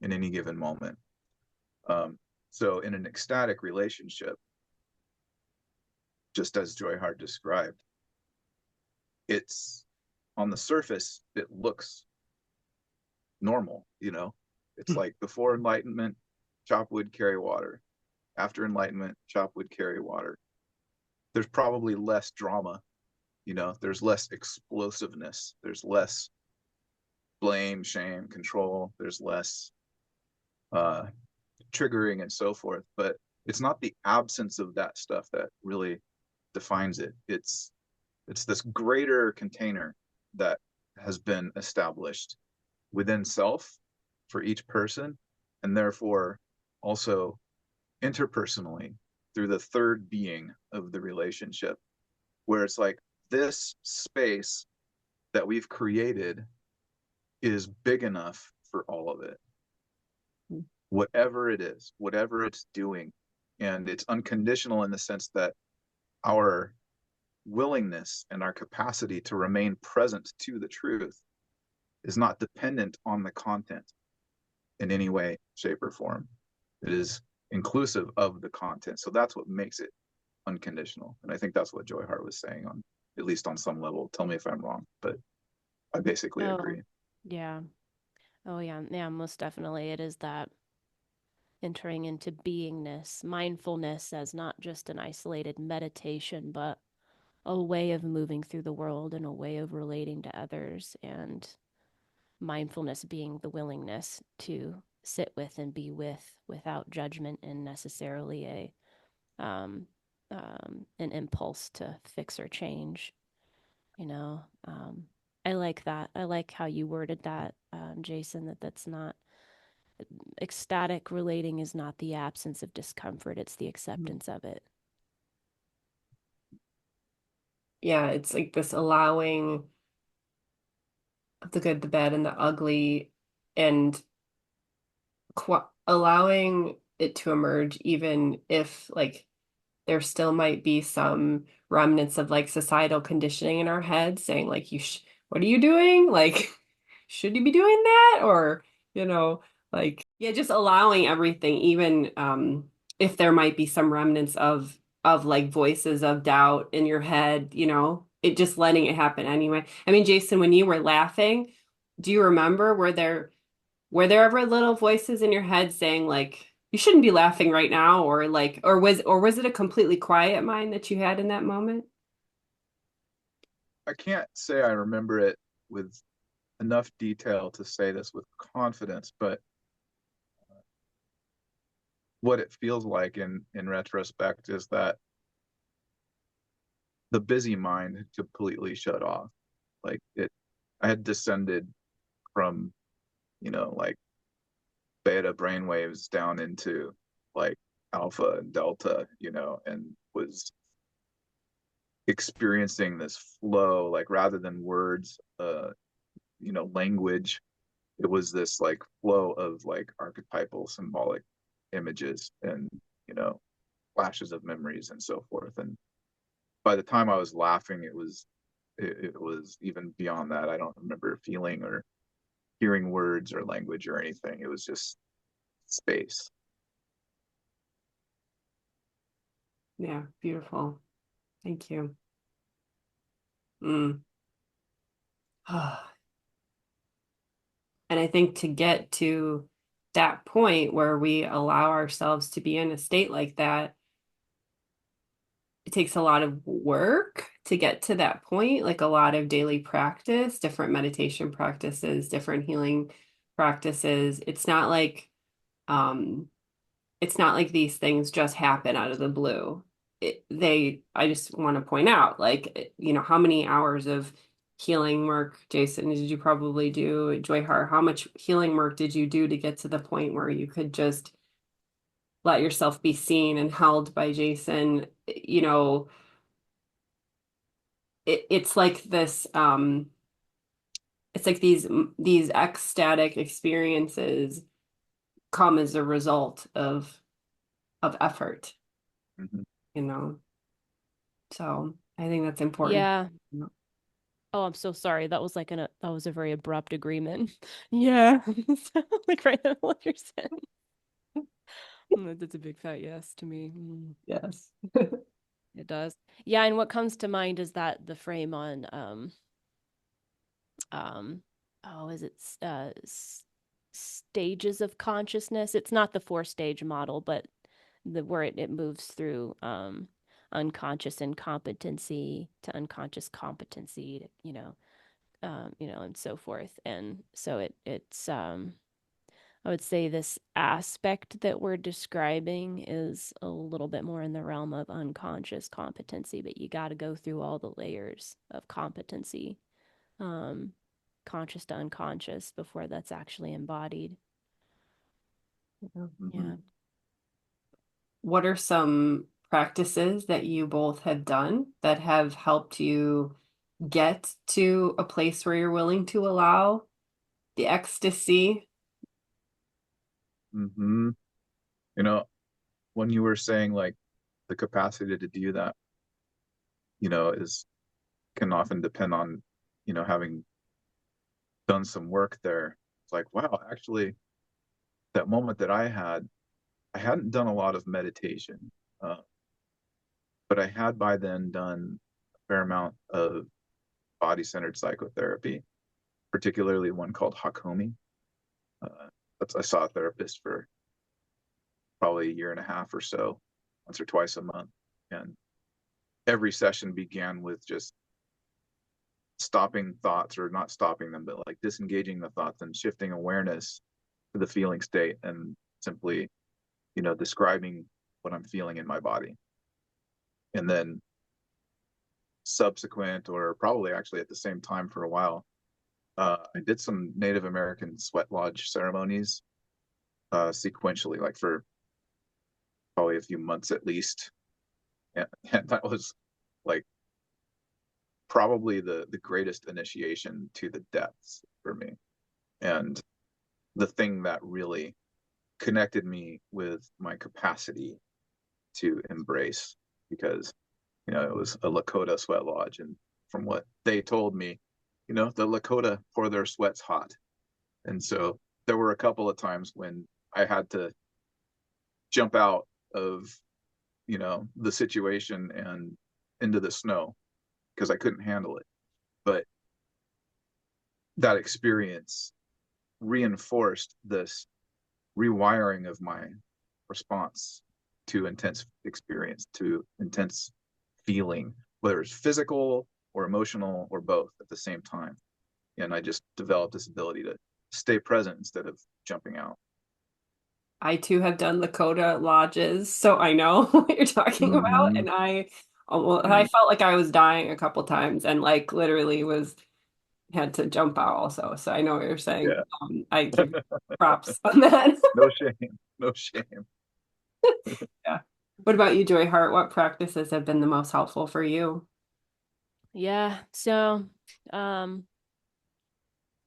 in any given moment. So in an ecstatic relationship, just as Joyheart described, it's on the surface, it looks normal, It's like before enlightenment, chop wood, carry water. After enlightenment, chop wood, carry water. There's probably less drama, there's less explosiveness, there's less blame, shame, control, there's less triggering and so forth. But it's not the absence of that stuff that really defines it. It's this greater container that has been established within self for each person, and therefore also interpersonally through the third being of the relationship, where it's like this space that we've created is big enough for all of it, whatever it is, whatever it's doing. And it's unconditional in the sense that our willingness and our capacity to remain present to the truth is not dependent on the content in any way, shape, or form. It is inclusive of the content. So that's what makes it unconditional. And I think that's what Joyheart was saying, on at least on some level. Tell me if I'm wrong, but I basically agree. Yeah. Oh yeah, yeah, most definitely. It is that entering into beingness, mindfulness as not just an isolated meditation, but a way of moving through the world and a way of relating to others. And mindfulness being the willingness to sit with and be with without judgment and necessarily an impulse to fix or change. You know, I like that. I like how you worded that, Jason. That's not ecstatic relating is not the absence of discomfort; it's the acceptance of it. Yeah, it's like this allowing of the good, the bad, and the ugly, and allowing it to emerge, even if like there still might be some remnants of like societal conditioning in our head saying like what are you doing? Like, should you be doing that? Or, you know, like, yeah, just allowing everything, even if there might be some remnants of like voices of doubt in your head, it just letting it happen anyway. I mean, Jason, when you were laughing, do you remember were there ever little voices in your head saying like you shouldn't be laughing right now, or like or was it a completely quiet mind that you had in that moment? I can't say I remember it with enough detail to say this with confidence, but what it feels like in retrospect is that the busy mind had completely shut off. Like I had descended from, like beta brainwaves down into like alpha and delta, and was experiencing this flow, like rather than words, language. It was this like flow of like archetypal symbolic images and, flashes of memories and so forth. And by the time I was laughing, it was even beyond that. I don't remember feeling or hearing words or language or anything. It was just space. Yeah, beautiful. Thank you. Mm. And I think to get to that point where we allow ourselves to be in a state like that, it takes a lot of work to get to that point, like a lot of daily practice, different meditation practices, different healing practices. Um, it's not like these things just happen out of the blue. I just want to point out, like, how many hours of healing work, Jason, did you probably do at Joyheart? How much healing work did you do to get to the point where you could just let yourself be seen and held by Jason? It's like this, it's like these ecstatic experiences come as a result of effort, Mm-hmm. you know. So I think that's important. Yeah. Oh, I'm so sorry. That was a very abrupt agreement. Yeah. Like right now what you're saying. That's a big fat yes to me. Yes. It does. Yeah, and what comes to mind is that the frame on um oh, is it stages of consciousness? It's not the four-stage model, but where it moves through unconscious incompetency to unconscious competency to, and so forth. And so it's I would say this aspect that we're describing is a little bit more in the realm of unconscious competency, but you got to go through all the layers of competency, um, conscious to unconscious, before that's actually embodied. Mm-hmm. Yeah. What are some practices that you both have done that have helped you get to a place where you're willing to allow the ecstasy? Mm-hmm. You know, when you were saying like the capacity to do that, is can often depend on, having done some work there. It's like, wow, actually, that moment that I hadn't done a lot of meditation, uh, but I had by then done a fair amount of body-centered psychotherapy, particularly one called Hakomi. I saw a therapist for probably a year and a half or so, once or twice a month. And every session began with just stopping thoughts, or not stopping them, but like disengaging the thoughts and shifting awareness to the feeling state, and simply, describing what I'm feeling in my body. And then subsequent, or probably actually at the same time for a while, I did some Native American sweat lodge ceremonies sequentially, like for probably a few months at least. And that was like probably the greatest initiation to the depths for me. And the thing that really connected me with my capacity to embrace, because it was a Lakota sweat lodge, and from what they told me, the Lakota pour their sweats hot. And so there were a couple of times when I had to jump out of the situation and into the snow because I couldn't handle it. But that experience reinforced this rewiring of my response to intense experience, to intense feeling, whether it's physical or emotional or both at the same time. And I just developed this ability to stay present instead of jumping out. I too have done Lakota lodges, so I know what you're talking about. Mm-hmm. And I felt like I was dying a couple times, and like literally was had to jump out also. So I know what you're saying. Yeah. I give you props on that. No shame. No shame. Yeah. What about you, Joyheart? What practices have been the most helpful for you? Yeah. So, um,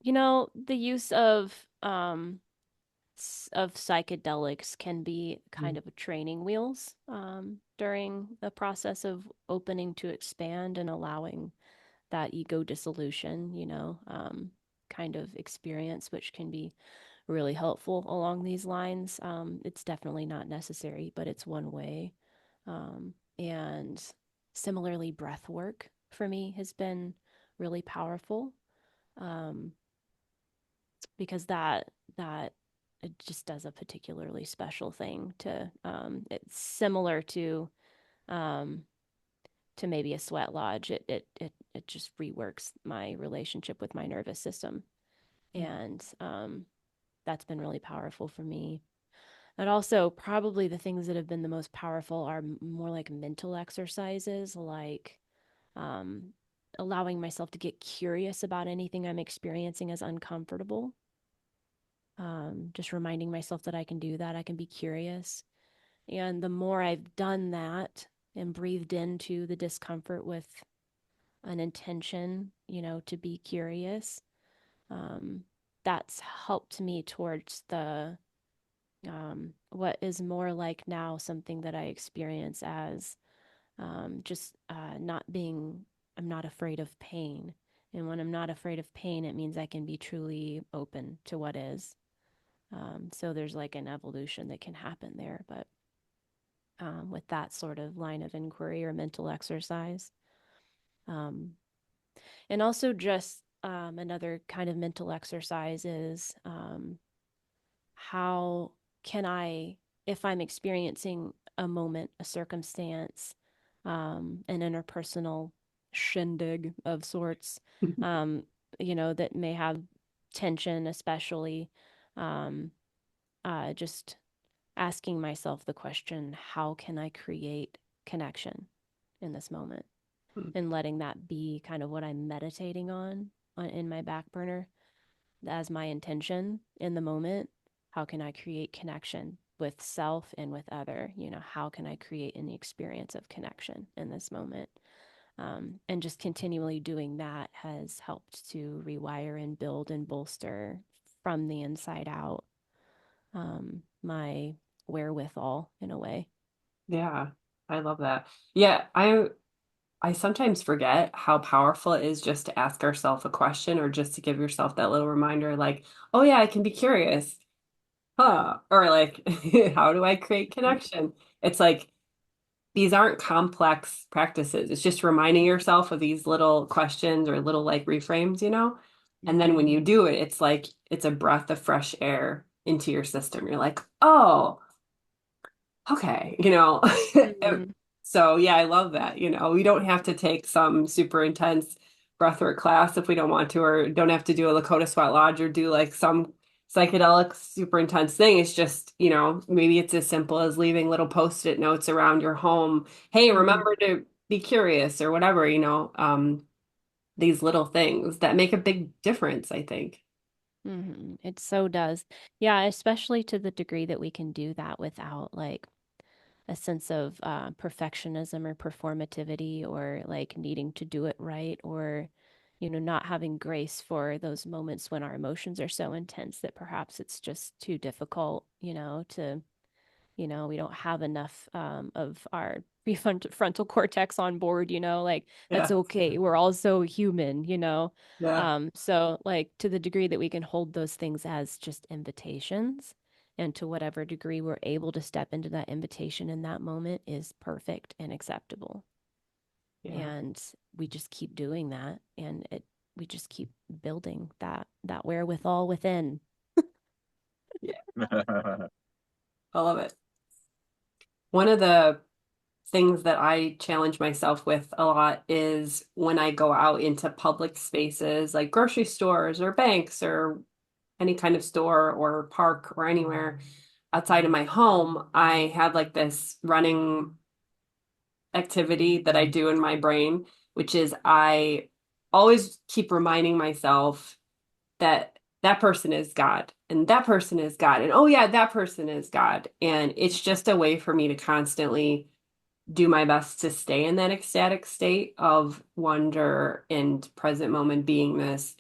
the use of psychedelics can be kind of a training wheels during the process of opening to expand and allowing that ego dissolution, kind of experience, which can be really helpful along these lines. It's definitely not necessary, but it's one way. And similarly, breath work for me has been really powerful, um, because that it just does a particularly special thing to it's similar um, to maybe a sweat lodge. It just reworks my relationship with my nervous system, and that's been really powerful for me. And also, probably the things that have been the most powerful are more like mental exercises, like um, allowing myself to get curious about anything I'm experiencing as uncomfortable. Just reminding myself that I can do that, I can be curious. And the more I've done that and breathed into the discomfort with an intention, to be curious, um, that's helped me towards the what is more like now something that I experience as just not being, I'm not afraid of pain. And when I'm not afraid of pain, it means I can be truly open to what is. So there's like an evolution that can happen there, but with that sort of line of inquiry or mental exercise. Um, and also, just another kind of mental exercise is how can I, if I'm experiencing a moment, a circumstance, an interpersonal shindig of sorts, um, that may have tension, especially, um, just asking myself the question, how can I create connection in this moment? And letting that be kind of what I'm meditating on in my back burner as my intention in the moment. How can I create connection with self and with other? How can I create an experience of connection in this moment? And just continually doing that has helped to rewire and build and bolster from the inside out my wherewithal in a way. Yeah, I love that. Yeah, I sometimes forget how powerful it is just to ask ourselves a question, or just to give yourself that little reminder like, oh yeah, I can be curious. Huh? Or like, how do I create connection? It's like these aren't complex practices. It's just reminding yourself of these little questions or little like reframes. And then when you do it, it's like it's a breath of fresh air into your system. You're like, oh, okay, Mhm. So yeah, I love that. We don't have to take some super intense breathwork class if we don't want to, or don't have to do a Lakota Sweat Lodge or do like some psychedelic super intense thing. It's just, maybe it's as simple as leaving little post-it notes around your home. Hey, Mhm. remember to be curious or whatever, these little things that make a big difference, I think. It so does. Yeah, especially to the degree that we can do that without like a sense of perfectionism or performativity or like needing to do it right or, not having grace for those moments when our emotions are so intense that perhaps it's just too difficult, to we don't have enough of our prefrontal cortex on board, like that's Yeah. okay. We're also human, Yeah. So like to the degree that we can hold those things as just invitations and to whatever degree we're able to step into that invitation in that moment is perfect and acceptable. Yeah. And we just keep doing that and we just keep building that wherewithal within. Yeah. I love it. One of the things that I challenge myself with a lot is when I go out into public spaces like grocery stores or banks or any kind of store or park or anywhere outside of my home, I have like this running activity that I do in my brain, which is I always keep reminding myself that that person is God and that person is God. And oh, yeah, that person is God. And it's just a way for me to constantly do my best to stay in that ecstatic state of wonder and present moment beingness.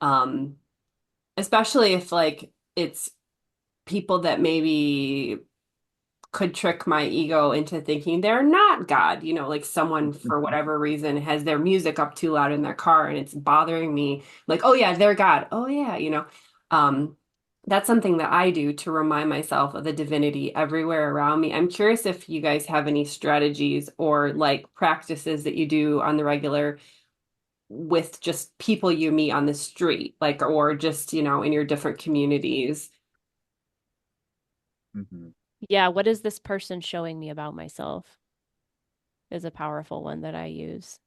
Um, Especially if like it's people that maybe could trick my ego into thinking they're not God, like someone for whatever reason has their music up too loud in their car and it's bothering me. Like, oh yeah, they're God. Oh yeah, Um, that's something that I do to remind myself of the divinity everywhere around me. I'm curious if you guys have any strategies or like practices that you do on the regular with just people you meet on the street, like, or just, in your different communities. Mhm. Yeah, what is this person showing me about myself is a powerful one that I use.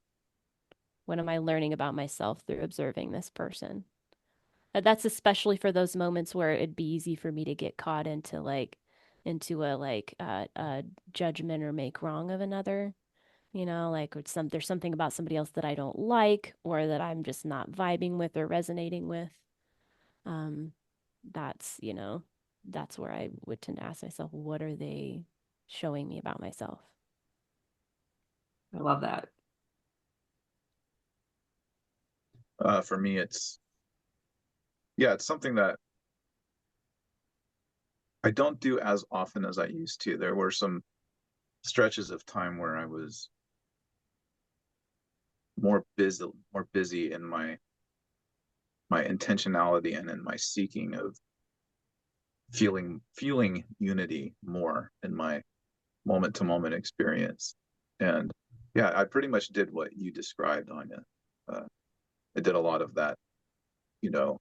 What am I learning about myself through observing this person? That's especially for those moments where it'd be easy for me to get caught into a judgment or make wrong of another. Like there's something about somebody else that I don't like or that I'm just not vibing with or resonating with. Um, that's where I would tend to ask myself, what are they showing me about myself? I love that. For me, it's something that I don't do as often as I used to. There were some stretches of time where I was more busy in my intentionality and in my seeking of feeling unity more in my moment to moment experience. And yeah, I pretty much did what you described, Anya. I did a lot of that, you know,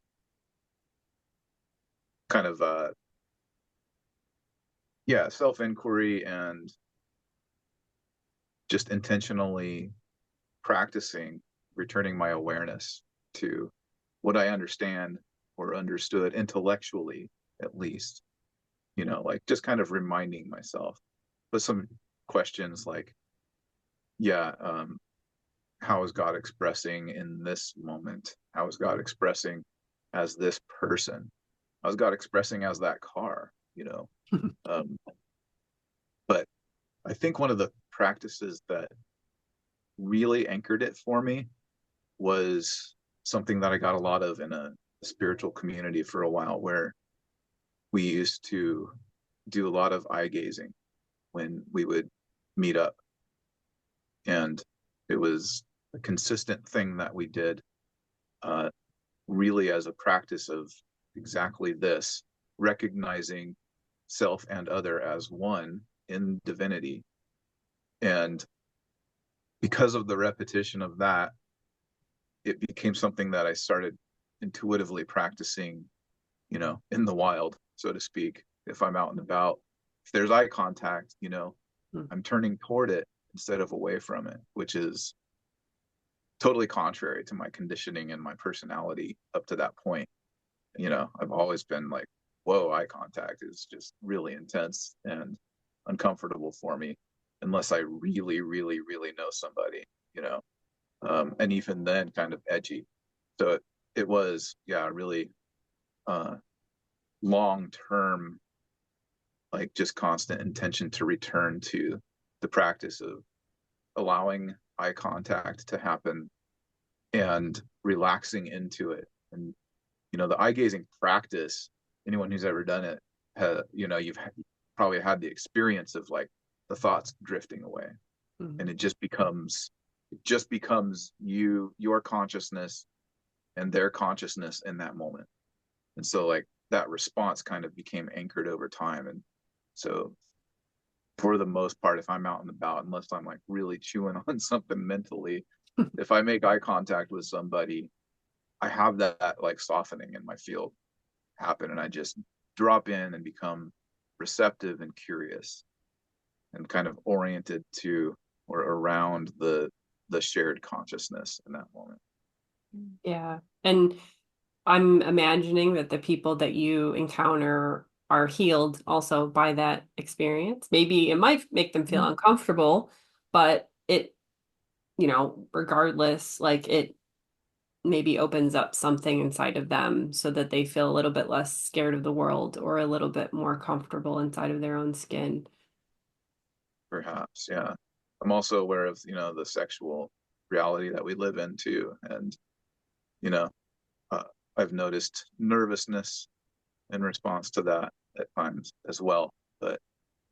kind of yeah, self inquiry and just intentionally practicing returning my awareness to what I understand or understood intellectually, at least, like just kind of reminding myself with some questions like, yeah, how is God expressing in this moment? How is God expressing as this person? How is God expressing as that car? Um, but I think one of the practices that really anchored it for me was something that I got a lot of in a spiritual community for a while, where we used to do a lot of eye gazing when we would meet up. And it was a consistent thing that we did, uh, really as a practice of exactly this, recognizing self and other as one in divinity. And because of the repetition of that, it became something that I started intuitively practicing in the wild, so to speak. If I'm out and about, if there's eye contact, I'm turning toward it instead of away from it, which is totally contrary to my conditioning and my personality up to that point. I've always been like, whoa, eye contact is just really intense and uncomfortable for me unless I really, really, really know somebody, and even then kind of edgy. So it was, yeah, really long term, like just constant intention to return to the practice of allowing eye contact to happen and relaxing into it. And the eye gazing practice, anyone who's ever done it, you've probably had the experience of like the thoughts drifting away, and it just becomes your consciousness and their consciousness in that moment. And so like that response kind of became anchored over time. And so for the most part, if I'm out and about, unless I'm like really chewing on something mentally, if I make eye contact with somebody, I have that like softening in my field happen, and I just drop in and become receptive and curious and kind of oriented to or around the shared consciousness in that moment. Yeah. And I'm imagining that the people that you encounter are healed also by that experience. Maybe it might make them feel uncomfortable, but it, regardless, like it maybe opens up something inside of them so that they feel a little bit less scared of the world or a little bit more comfortable inside of their own skin. Perhaps, yeah. I'm also aware of, the sexual reality that we live in too. And, you know, uh, I've noticed nervousness in response to that at times as well. But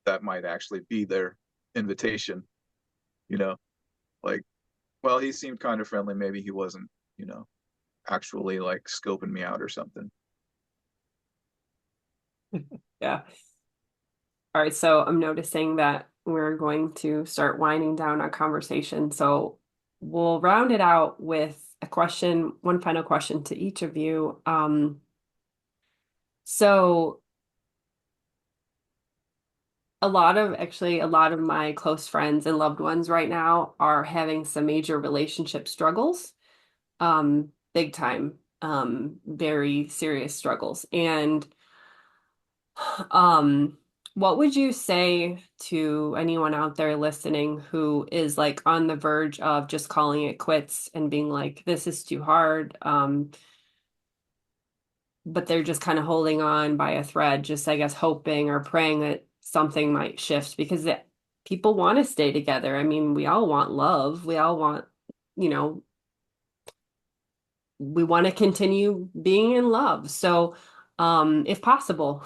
that might actually be their invitation, you know, like, well, he seemed kind of friendly. Maybe he wasn't, actually like scoping me out or something. Yeah. All right. So I'm noticing that we're going to start winding down our conversation. So we'll round it out with a question, one final question to each of you. So a lot of my close friends and loved ones right now are having some major relationship struggles, big time, very serious struggles. And um, what would you say to anyone out there listening who is like on the verge of just calling it quits and being like, this is too hard, but they're just kind of holding on by a thread, just I guess hoping or praying that something might shift because people want to stay together. I mean, we all want love. We all want, you know, we want to continue being in love. So, if possible.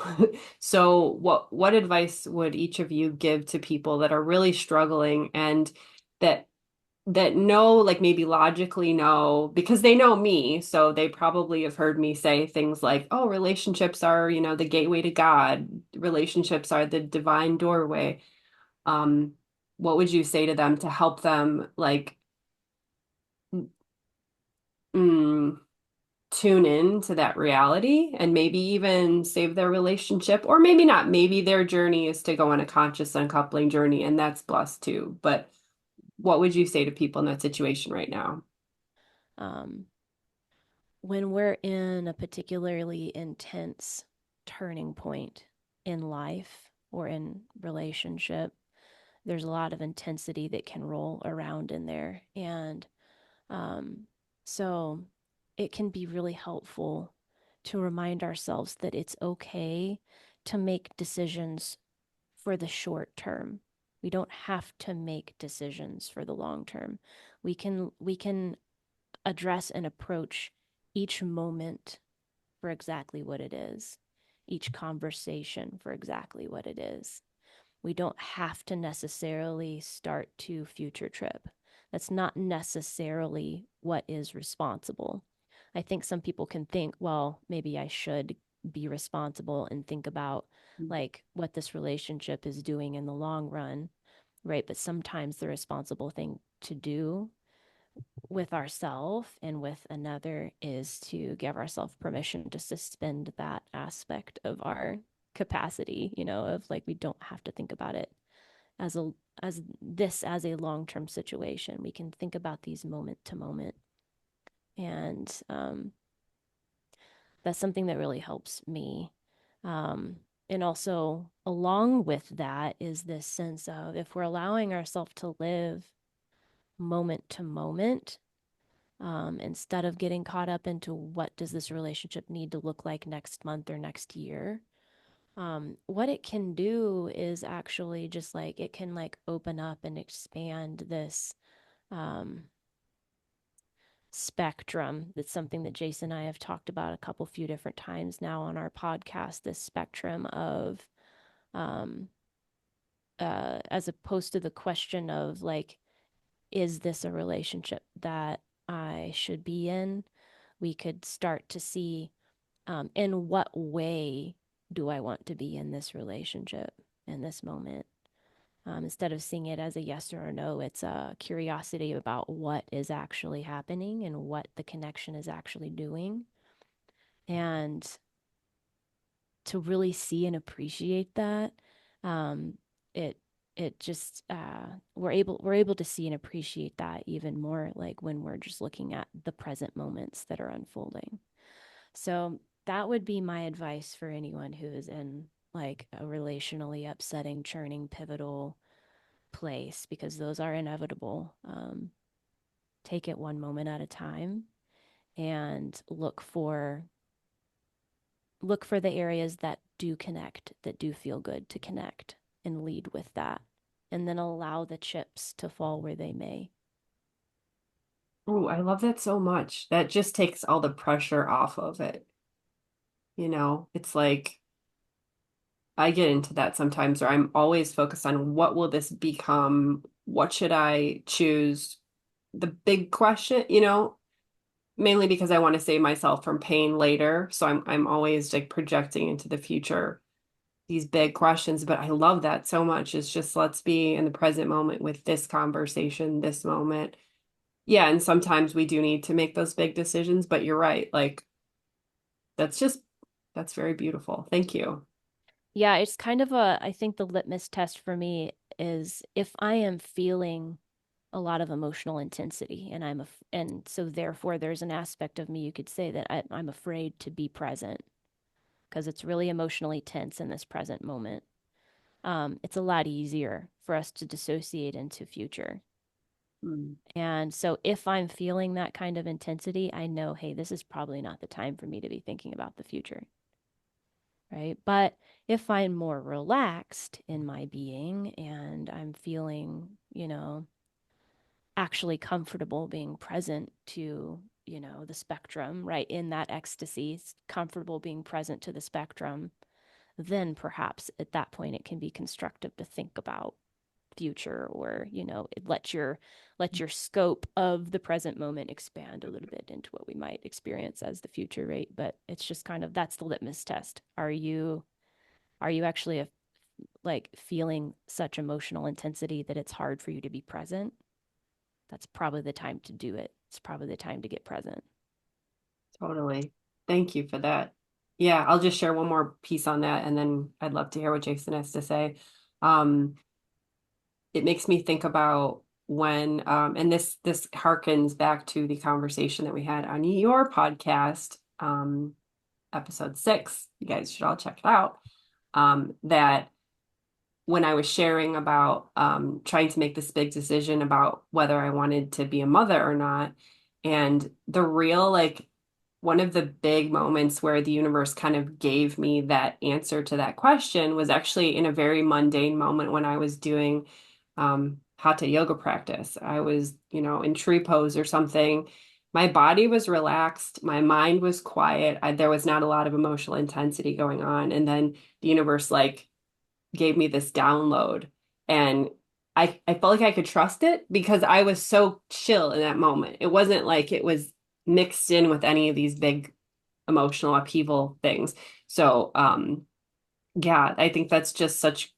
So what advice would each of you give to people that are really struggling and that know, like maybe logically know, because they know me, so they probably have heard me say things like, oh, relationships are, the gateway to God. Relationships are the divine doorway. Um, what would you say to them to help them like mm, tune in to that reality and maybe even save their relationship, or maybe not. Maybe their journey is to go on a conscious uncoupling journey, and that's blessed too. But what would you say to people in that situation right now? Um, when we're in a particularly intense turning point in life or in relationship, there's a lot of intensity that can roll around in there. And so it can be really helpful to remind ourselves that it's okay to make decisions for the short term. We don't have to make decisions for the long term. We can address and approach each moment for exactly what it is, each conversation for exactly what it is. We don't have to necessarily start to future trip. That's not necessarily what is responsible. I think some people can think, well, maybe I should be responsible and think about like what this relationship is doing in the long run, right? But sometimes the responsible thing to do with ourselves and with another is to give ourselves permission to suspend that aspect of our capacity, of like we don't have to think about it as a long-term situation. We can think about these moment to moment. And that's something that really helps me. And also, along with that, is this sense of if we're allowing ourselves to live moment to moment, instead of getting caught up into what does this relationship need to look like next month or next year, what it can do is actually just like it can like open up and expand this um, spectrum. That's something that Jason and I have talked about a few different times now on our podcast, this spectrum of um, as opposed to the question of like, is this a relationship that I should be in? We could start to see in what way do I want to be in this relationship in this moment? Instead of seeing it as a yes or a no, it's a curiosity about what is actually happening and what the connection is actually doing. And to really see and appreciate that, it it just we're able to see and appreciate that even more, like when we're just looking at the present moments that are unfolding. So that would be my advice for anyone who is in like a relationally upsetting, churning, pivotal place, because those are inevitable. Take it one moment at a time and look for the areas that do connect, that do feel good to connect, and lead with that. And then allow the chips to fall where they may. Oh, I love that so much. That just takes all the pressure off of it. It's like I get into that sometimes, or I'm always focused on what will this become? What should I choose? The big question, mainly because I want to save myself from pain later. So I'm always like projecting into the future these big questions, but I love that so much. It's just let's be in the present moment with this conversation, this moment. Yeah, and sometimes we do need to make those big decisions, but you're right. Like that's very beautiful. Thank you. Yeah, it's kind of I think the litmus test for me is if I am feeling a lot of emotional intensity and and so therefore there's an aspect of me you could say that I'm afraid to be present because it's really emotionally tense in this present moment. It's a lot easier for us to dissociate into future. Mm. And so if I'm feeling that kind of intensity, I know, hey, this is probably not the time for me to be thinking about the future. Right. But if I'm more relaxed in my being and I'm feeling, actually comfortable being present to, the spectrum, right, in that ecstasy, comfortable being present to the spectrum, then perhaps at that point it can be constructive to think about future, or it let your scope of the present moment expand a little bit into what we might experience as the future, right? But it's just kind of that's the litmus test. Are you actually like feeling such emotional intensity that it's hard for you to be present? That's probably the time to do it. It's probably the time to get present. Totally. Thank you for that. Yeah, I'll just share one more piece on that, and then I'd love to hear what Jason has to say. Um, it makes me think about when, and this harkens back to the conversation that we had on your podcast, episode 6. You guys should all check it out. That when I was sharing about trying to make this big decision about whether I wanted to be a mother or not, and the real like one of the big moments where the universe kind of gave me that answer to that question was actually in a very mundane moment when I was doing hatha yoga practice. I was, in tree pose or something. My body was relaxed. My mind was quiet. There was not a lot of emotional intensity going on. And then the universe like gave me this download. And I felt like I could trust it because I was so chill in that moment. It wasn't like it was mixed in with any of these big emotional upheaval things. So yeah, I think that's just such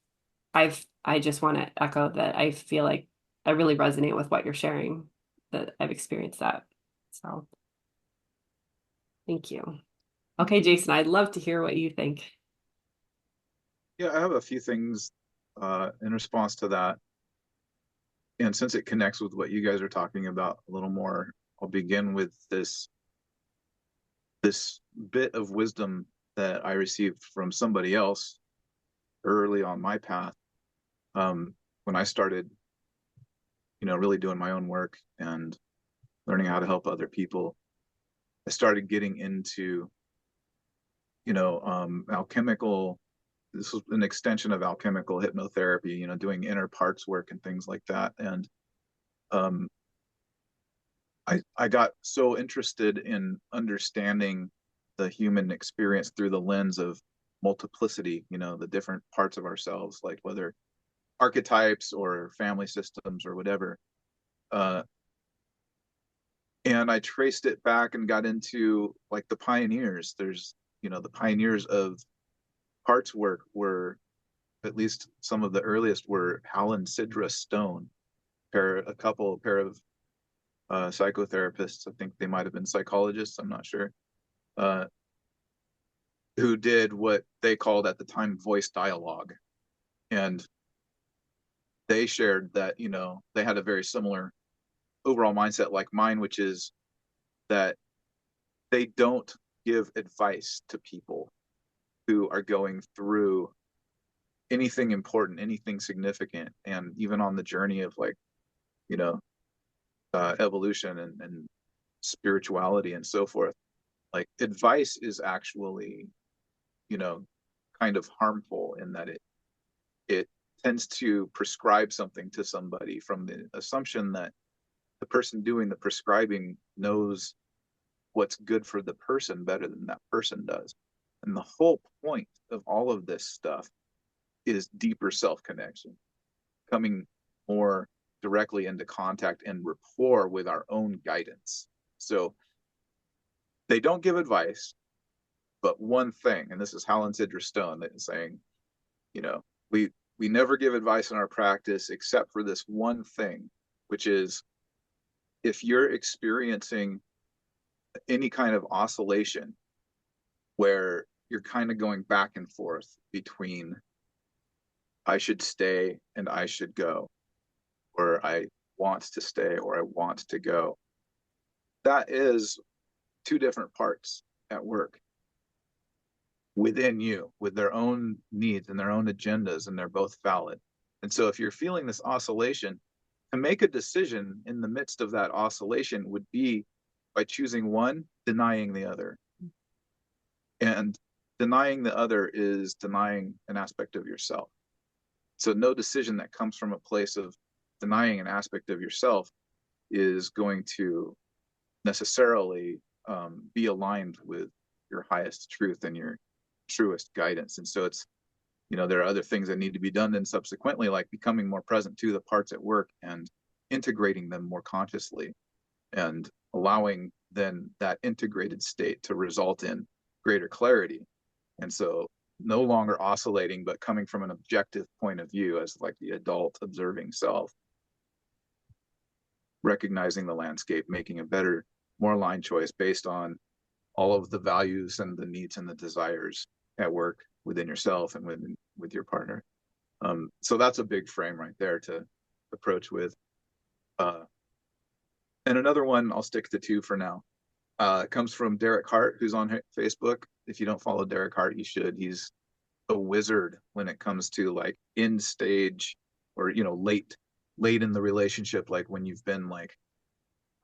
I just want to echo that I feel like I really resonate with what you're sharing. that I've experienced that. So thank you. Okay, Jason, I'd love to hear what you think. Yeah, I have a few things in response to that. And since it connects with what you guys are talking about a little more, I'll begin with this bit of wisdom that I received from somebody else early on my path, when I started, really doing my own work and learning how to help other people. I started getting into, alchemical. This was an extension of alchemical hypnotherapy, doing inner parts work and things like that. And um, I got so interested in understanding the human experience through the lens of multiplicity, the different parts of ourselves, like whether archetypes or family systems or whatever. And I traced it back and got into like the pioneers. There's, the pioneers of parts work were, at least some of the earliest were Hal and Sidra Stone, pair of psychotherapists. I think they might have been psychologists, I'm not sure, who did what they called at the time voice dialogue. And they shared that, they had a very similar overall mindset like mine, which is that they don't give advice to people who are going through anything important, anything significant, and even on the journey of like, evolution and spirituality and so forth. Like advice is actually, kind of harmful in that it tends to prescribe something to somebody from the assumption that the person doing the prescribing knows what's good for the person better than that person does. And the whole point of all of this stuff is deeper self-connection, coming more directly into contact and rapport with our own guidance. So they don't give advice, but one thing, and this is Hal and Sidra Stone that is saying, we never give advice in our practice except for this one thing, which is if you're experiencing any kind of oscillation where you're kind of going back and forth between I should stay and I should go, or I want to stay or I want to go, that is two different parts at work within you with their own needs and their own agendas, and they're both valid. And so if you're feeling this oscillation, to make a decision in the midst of that oscillation would be by choosing one, denying the other. And denying the other is denying an aspect of yourself. So no decision that comes from a place of denying an aspect of yourself is going to necessarily be aligned with your highest truth and your truest guidance. And so it's, there are other things that need to be done then subsequently, like becoming more present to the parts at work and integrating them more consciously and allowing then that integrated state to result in greater clarity. And so no longer oscillating, but coming from an objective point of view as like the adult observing self, recognizing the landscape, making a better, more aligned choice based on all of the values and the needs and the desires at work within yourself and with your partner. So that's a big frame right there to approach with. And another one, I'll stick to two for now. Comes from Derek Hart, who's on Facebook. If you don't follow Derek Hart, you should. He's a wizard when it comes to like in stage or, late in the relationship, like when you've been like,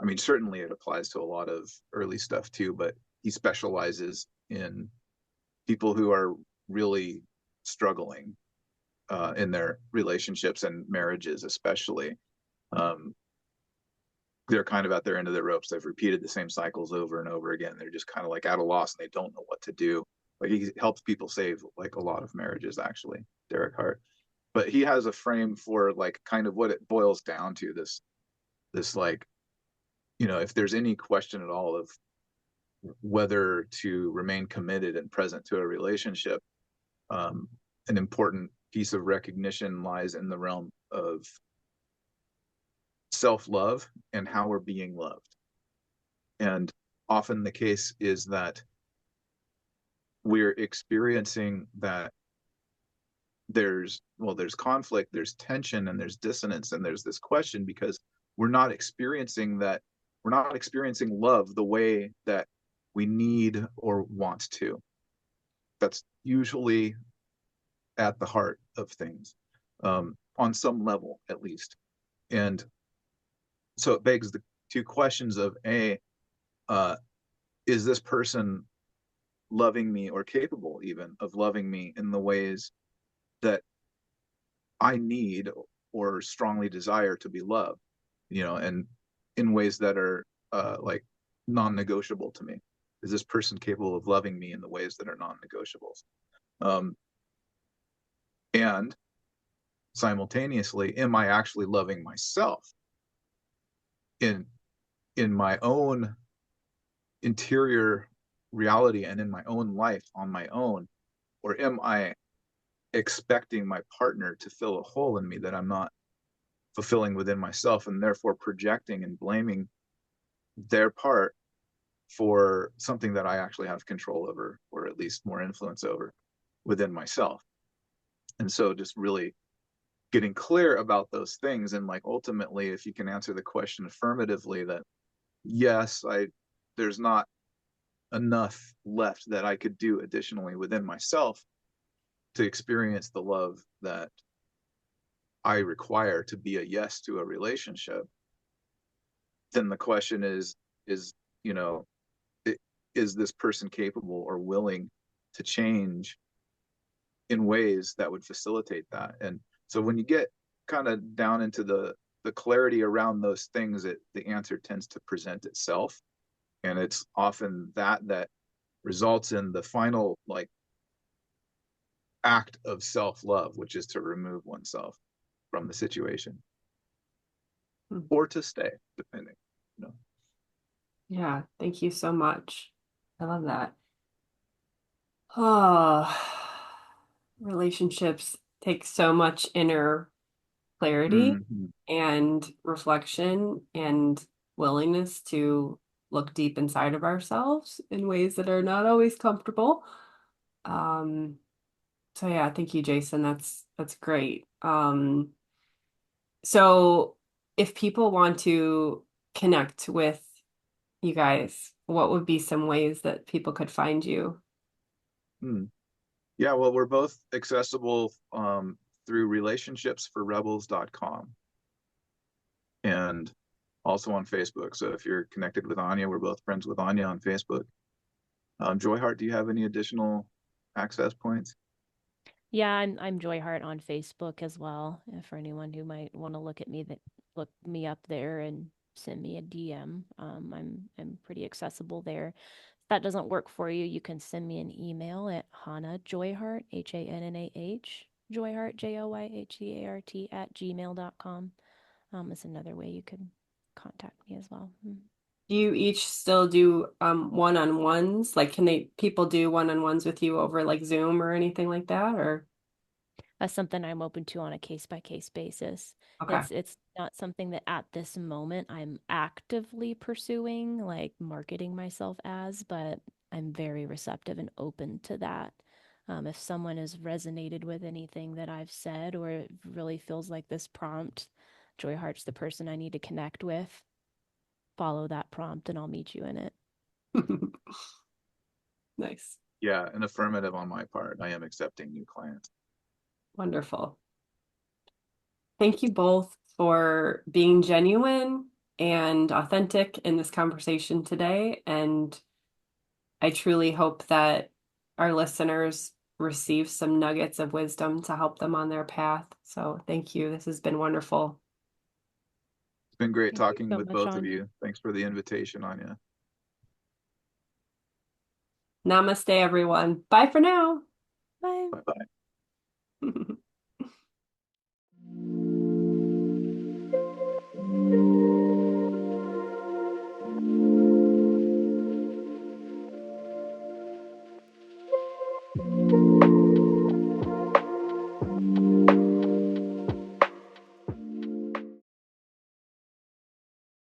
I mean, certainly it applies to a lot of early stuff too, but he specializes in people who are really struggling in their relationships and marriages, especially. They're kind of at their end of their ropes. They've repeated the same cycles over and over again. They're just kind of like at a loss and they don't know what to do. Like he helps people save like a lot of marriages, actually, Derek Hart. But he has a frame for like kind of what it boils down to, this like, if there's any question at all of whether to remain committed and present to a relationship, an important piece of recognition lies in the realm of self-love and how we're being loved. And often the case is that we're experiencing that there's conflict, there's tension, and there's dissonance, and there's this question because we're not experiencing love the way that we need or want to. That's usually at the heart of things, on some level at least. And so it begs the two questions of is this person loving me or capable even of loving me in the ways that I need or strongly desire to be loved, and in ways that are like non-negotiable to me. Is this person capable of loving me in the ways that are non-negotiables? And simultaneously, am I actually loving myself in my own interior reality and in my own life on my own? Or am I expecting my partner to fill a hole in me that I'm not fulfilling within myself, and therefore projecting and blaming their part for something that I actually have control over, or at least more influence over within myself? And so just really getting clear about those things, and like ultimately, if you can answer the question affirmatively that yes, there's not enough left that I could do additionally within myself to experience the love that I require to be a yes to a relationship, then the question is, you know, is this person capable or willing to change in ways that would facilitate that? And so when you get kind of down into the clarity around those things, the answer tends to present itself. And it's often that results in the final like act of self-love, which is to remove oneself from the situation or to stay, depending. Yeah, thank you so much. I love that. Oh, relationships take so much inner clarity Mm-hmm. and reflection and willingness to look deep inside of ourselves in ways that are not always comfortable. Um, so yeah, thank you, Jason. That's great. So if people want to connect with you guys, what would be some ways that people could find you? Yeah, well, we're both accessible through relationshipsforrebels.com and also on Facebook. So if you're connected with Anya, we're both friends with Anya on Facebook. Joyheart, do you have any additional access points? Yeah, I'm Joyheart on Facebook as well. For anyone who might want to look me up there and send me a DM. I'm pretty accessible there. If that doesn't work for you, you can send me an email at Hannah Joyheart, HANNAH, Joyheart, JOYHEART @gmail.com. Is another way you can contact me as well. Do you each still do one-on-ones? Like can people do one-on-ones with you over like Zoom or anything like that? Or That's something I'm open to on a case-by-case basis. okay. It's not something that at this moment I'm actively pursuing, like marketing myself as, but I'm very receptive and open to that. If someone has resonated with anything that I've said, or it really feels like this prompt, Joyheart's the person I need to connect with, follow that prompt and I'll meet you in it. Nice. Yeah, an affirmative on my part. I am accepting new clients. Wonderful. Thank you both for being genuine and authentic in this conversation today. And I truly hope that our listeners receive some nuggets of wisdom to help them on their path. So thank you. This has been wonderful. It's been great Thank you talking so with much, both of Anya. you. Thanks for the invitation, Anya. Namaste, everyone. Bye for now. Bye. Bye-bye.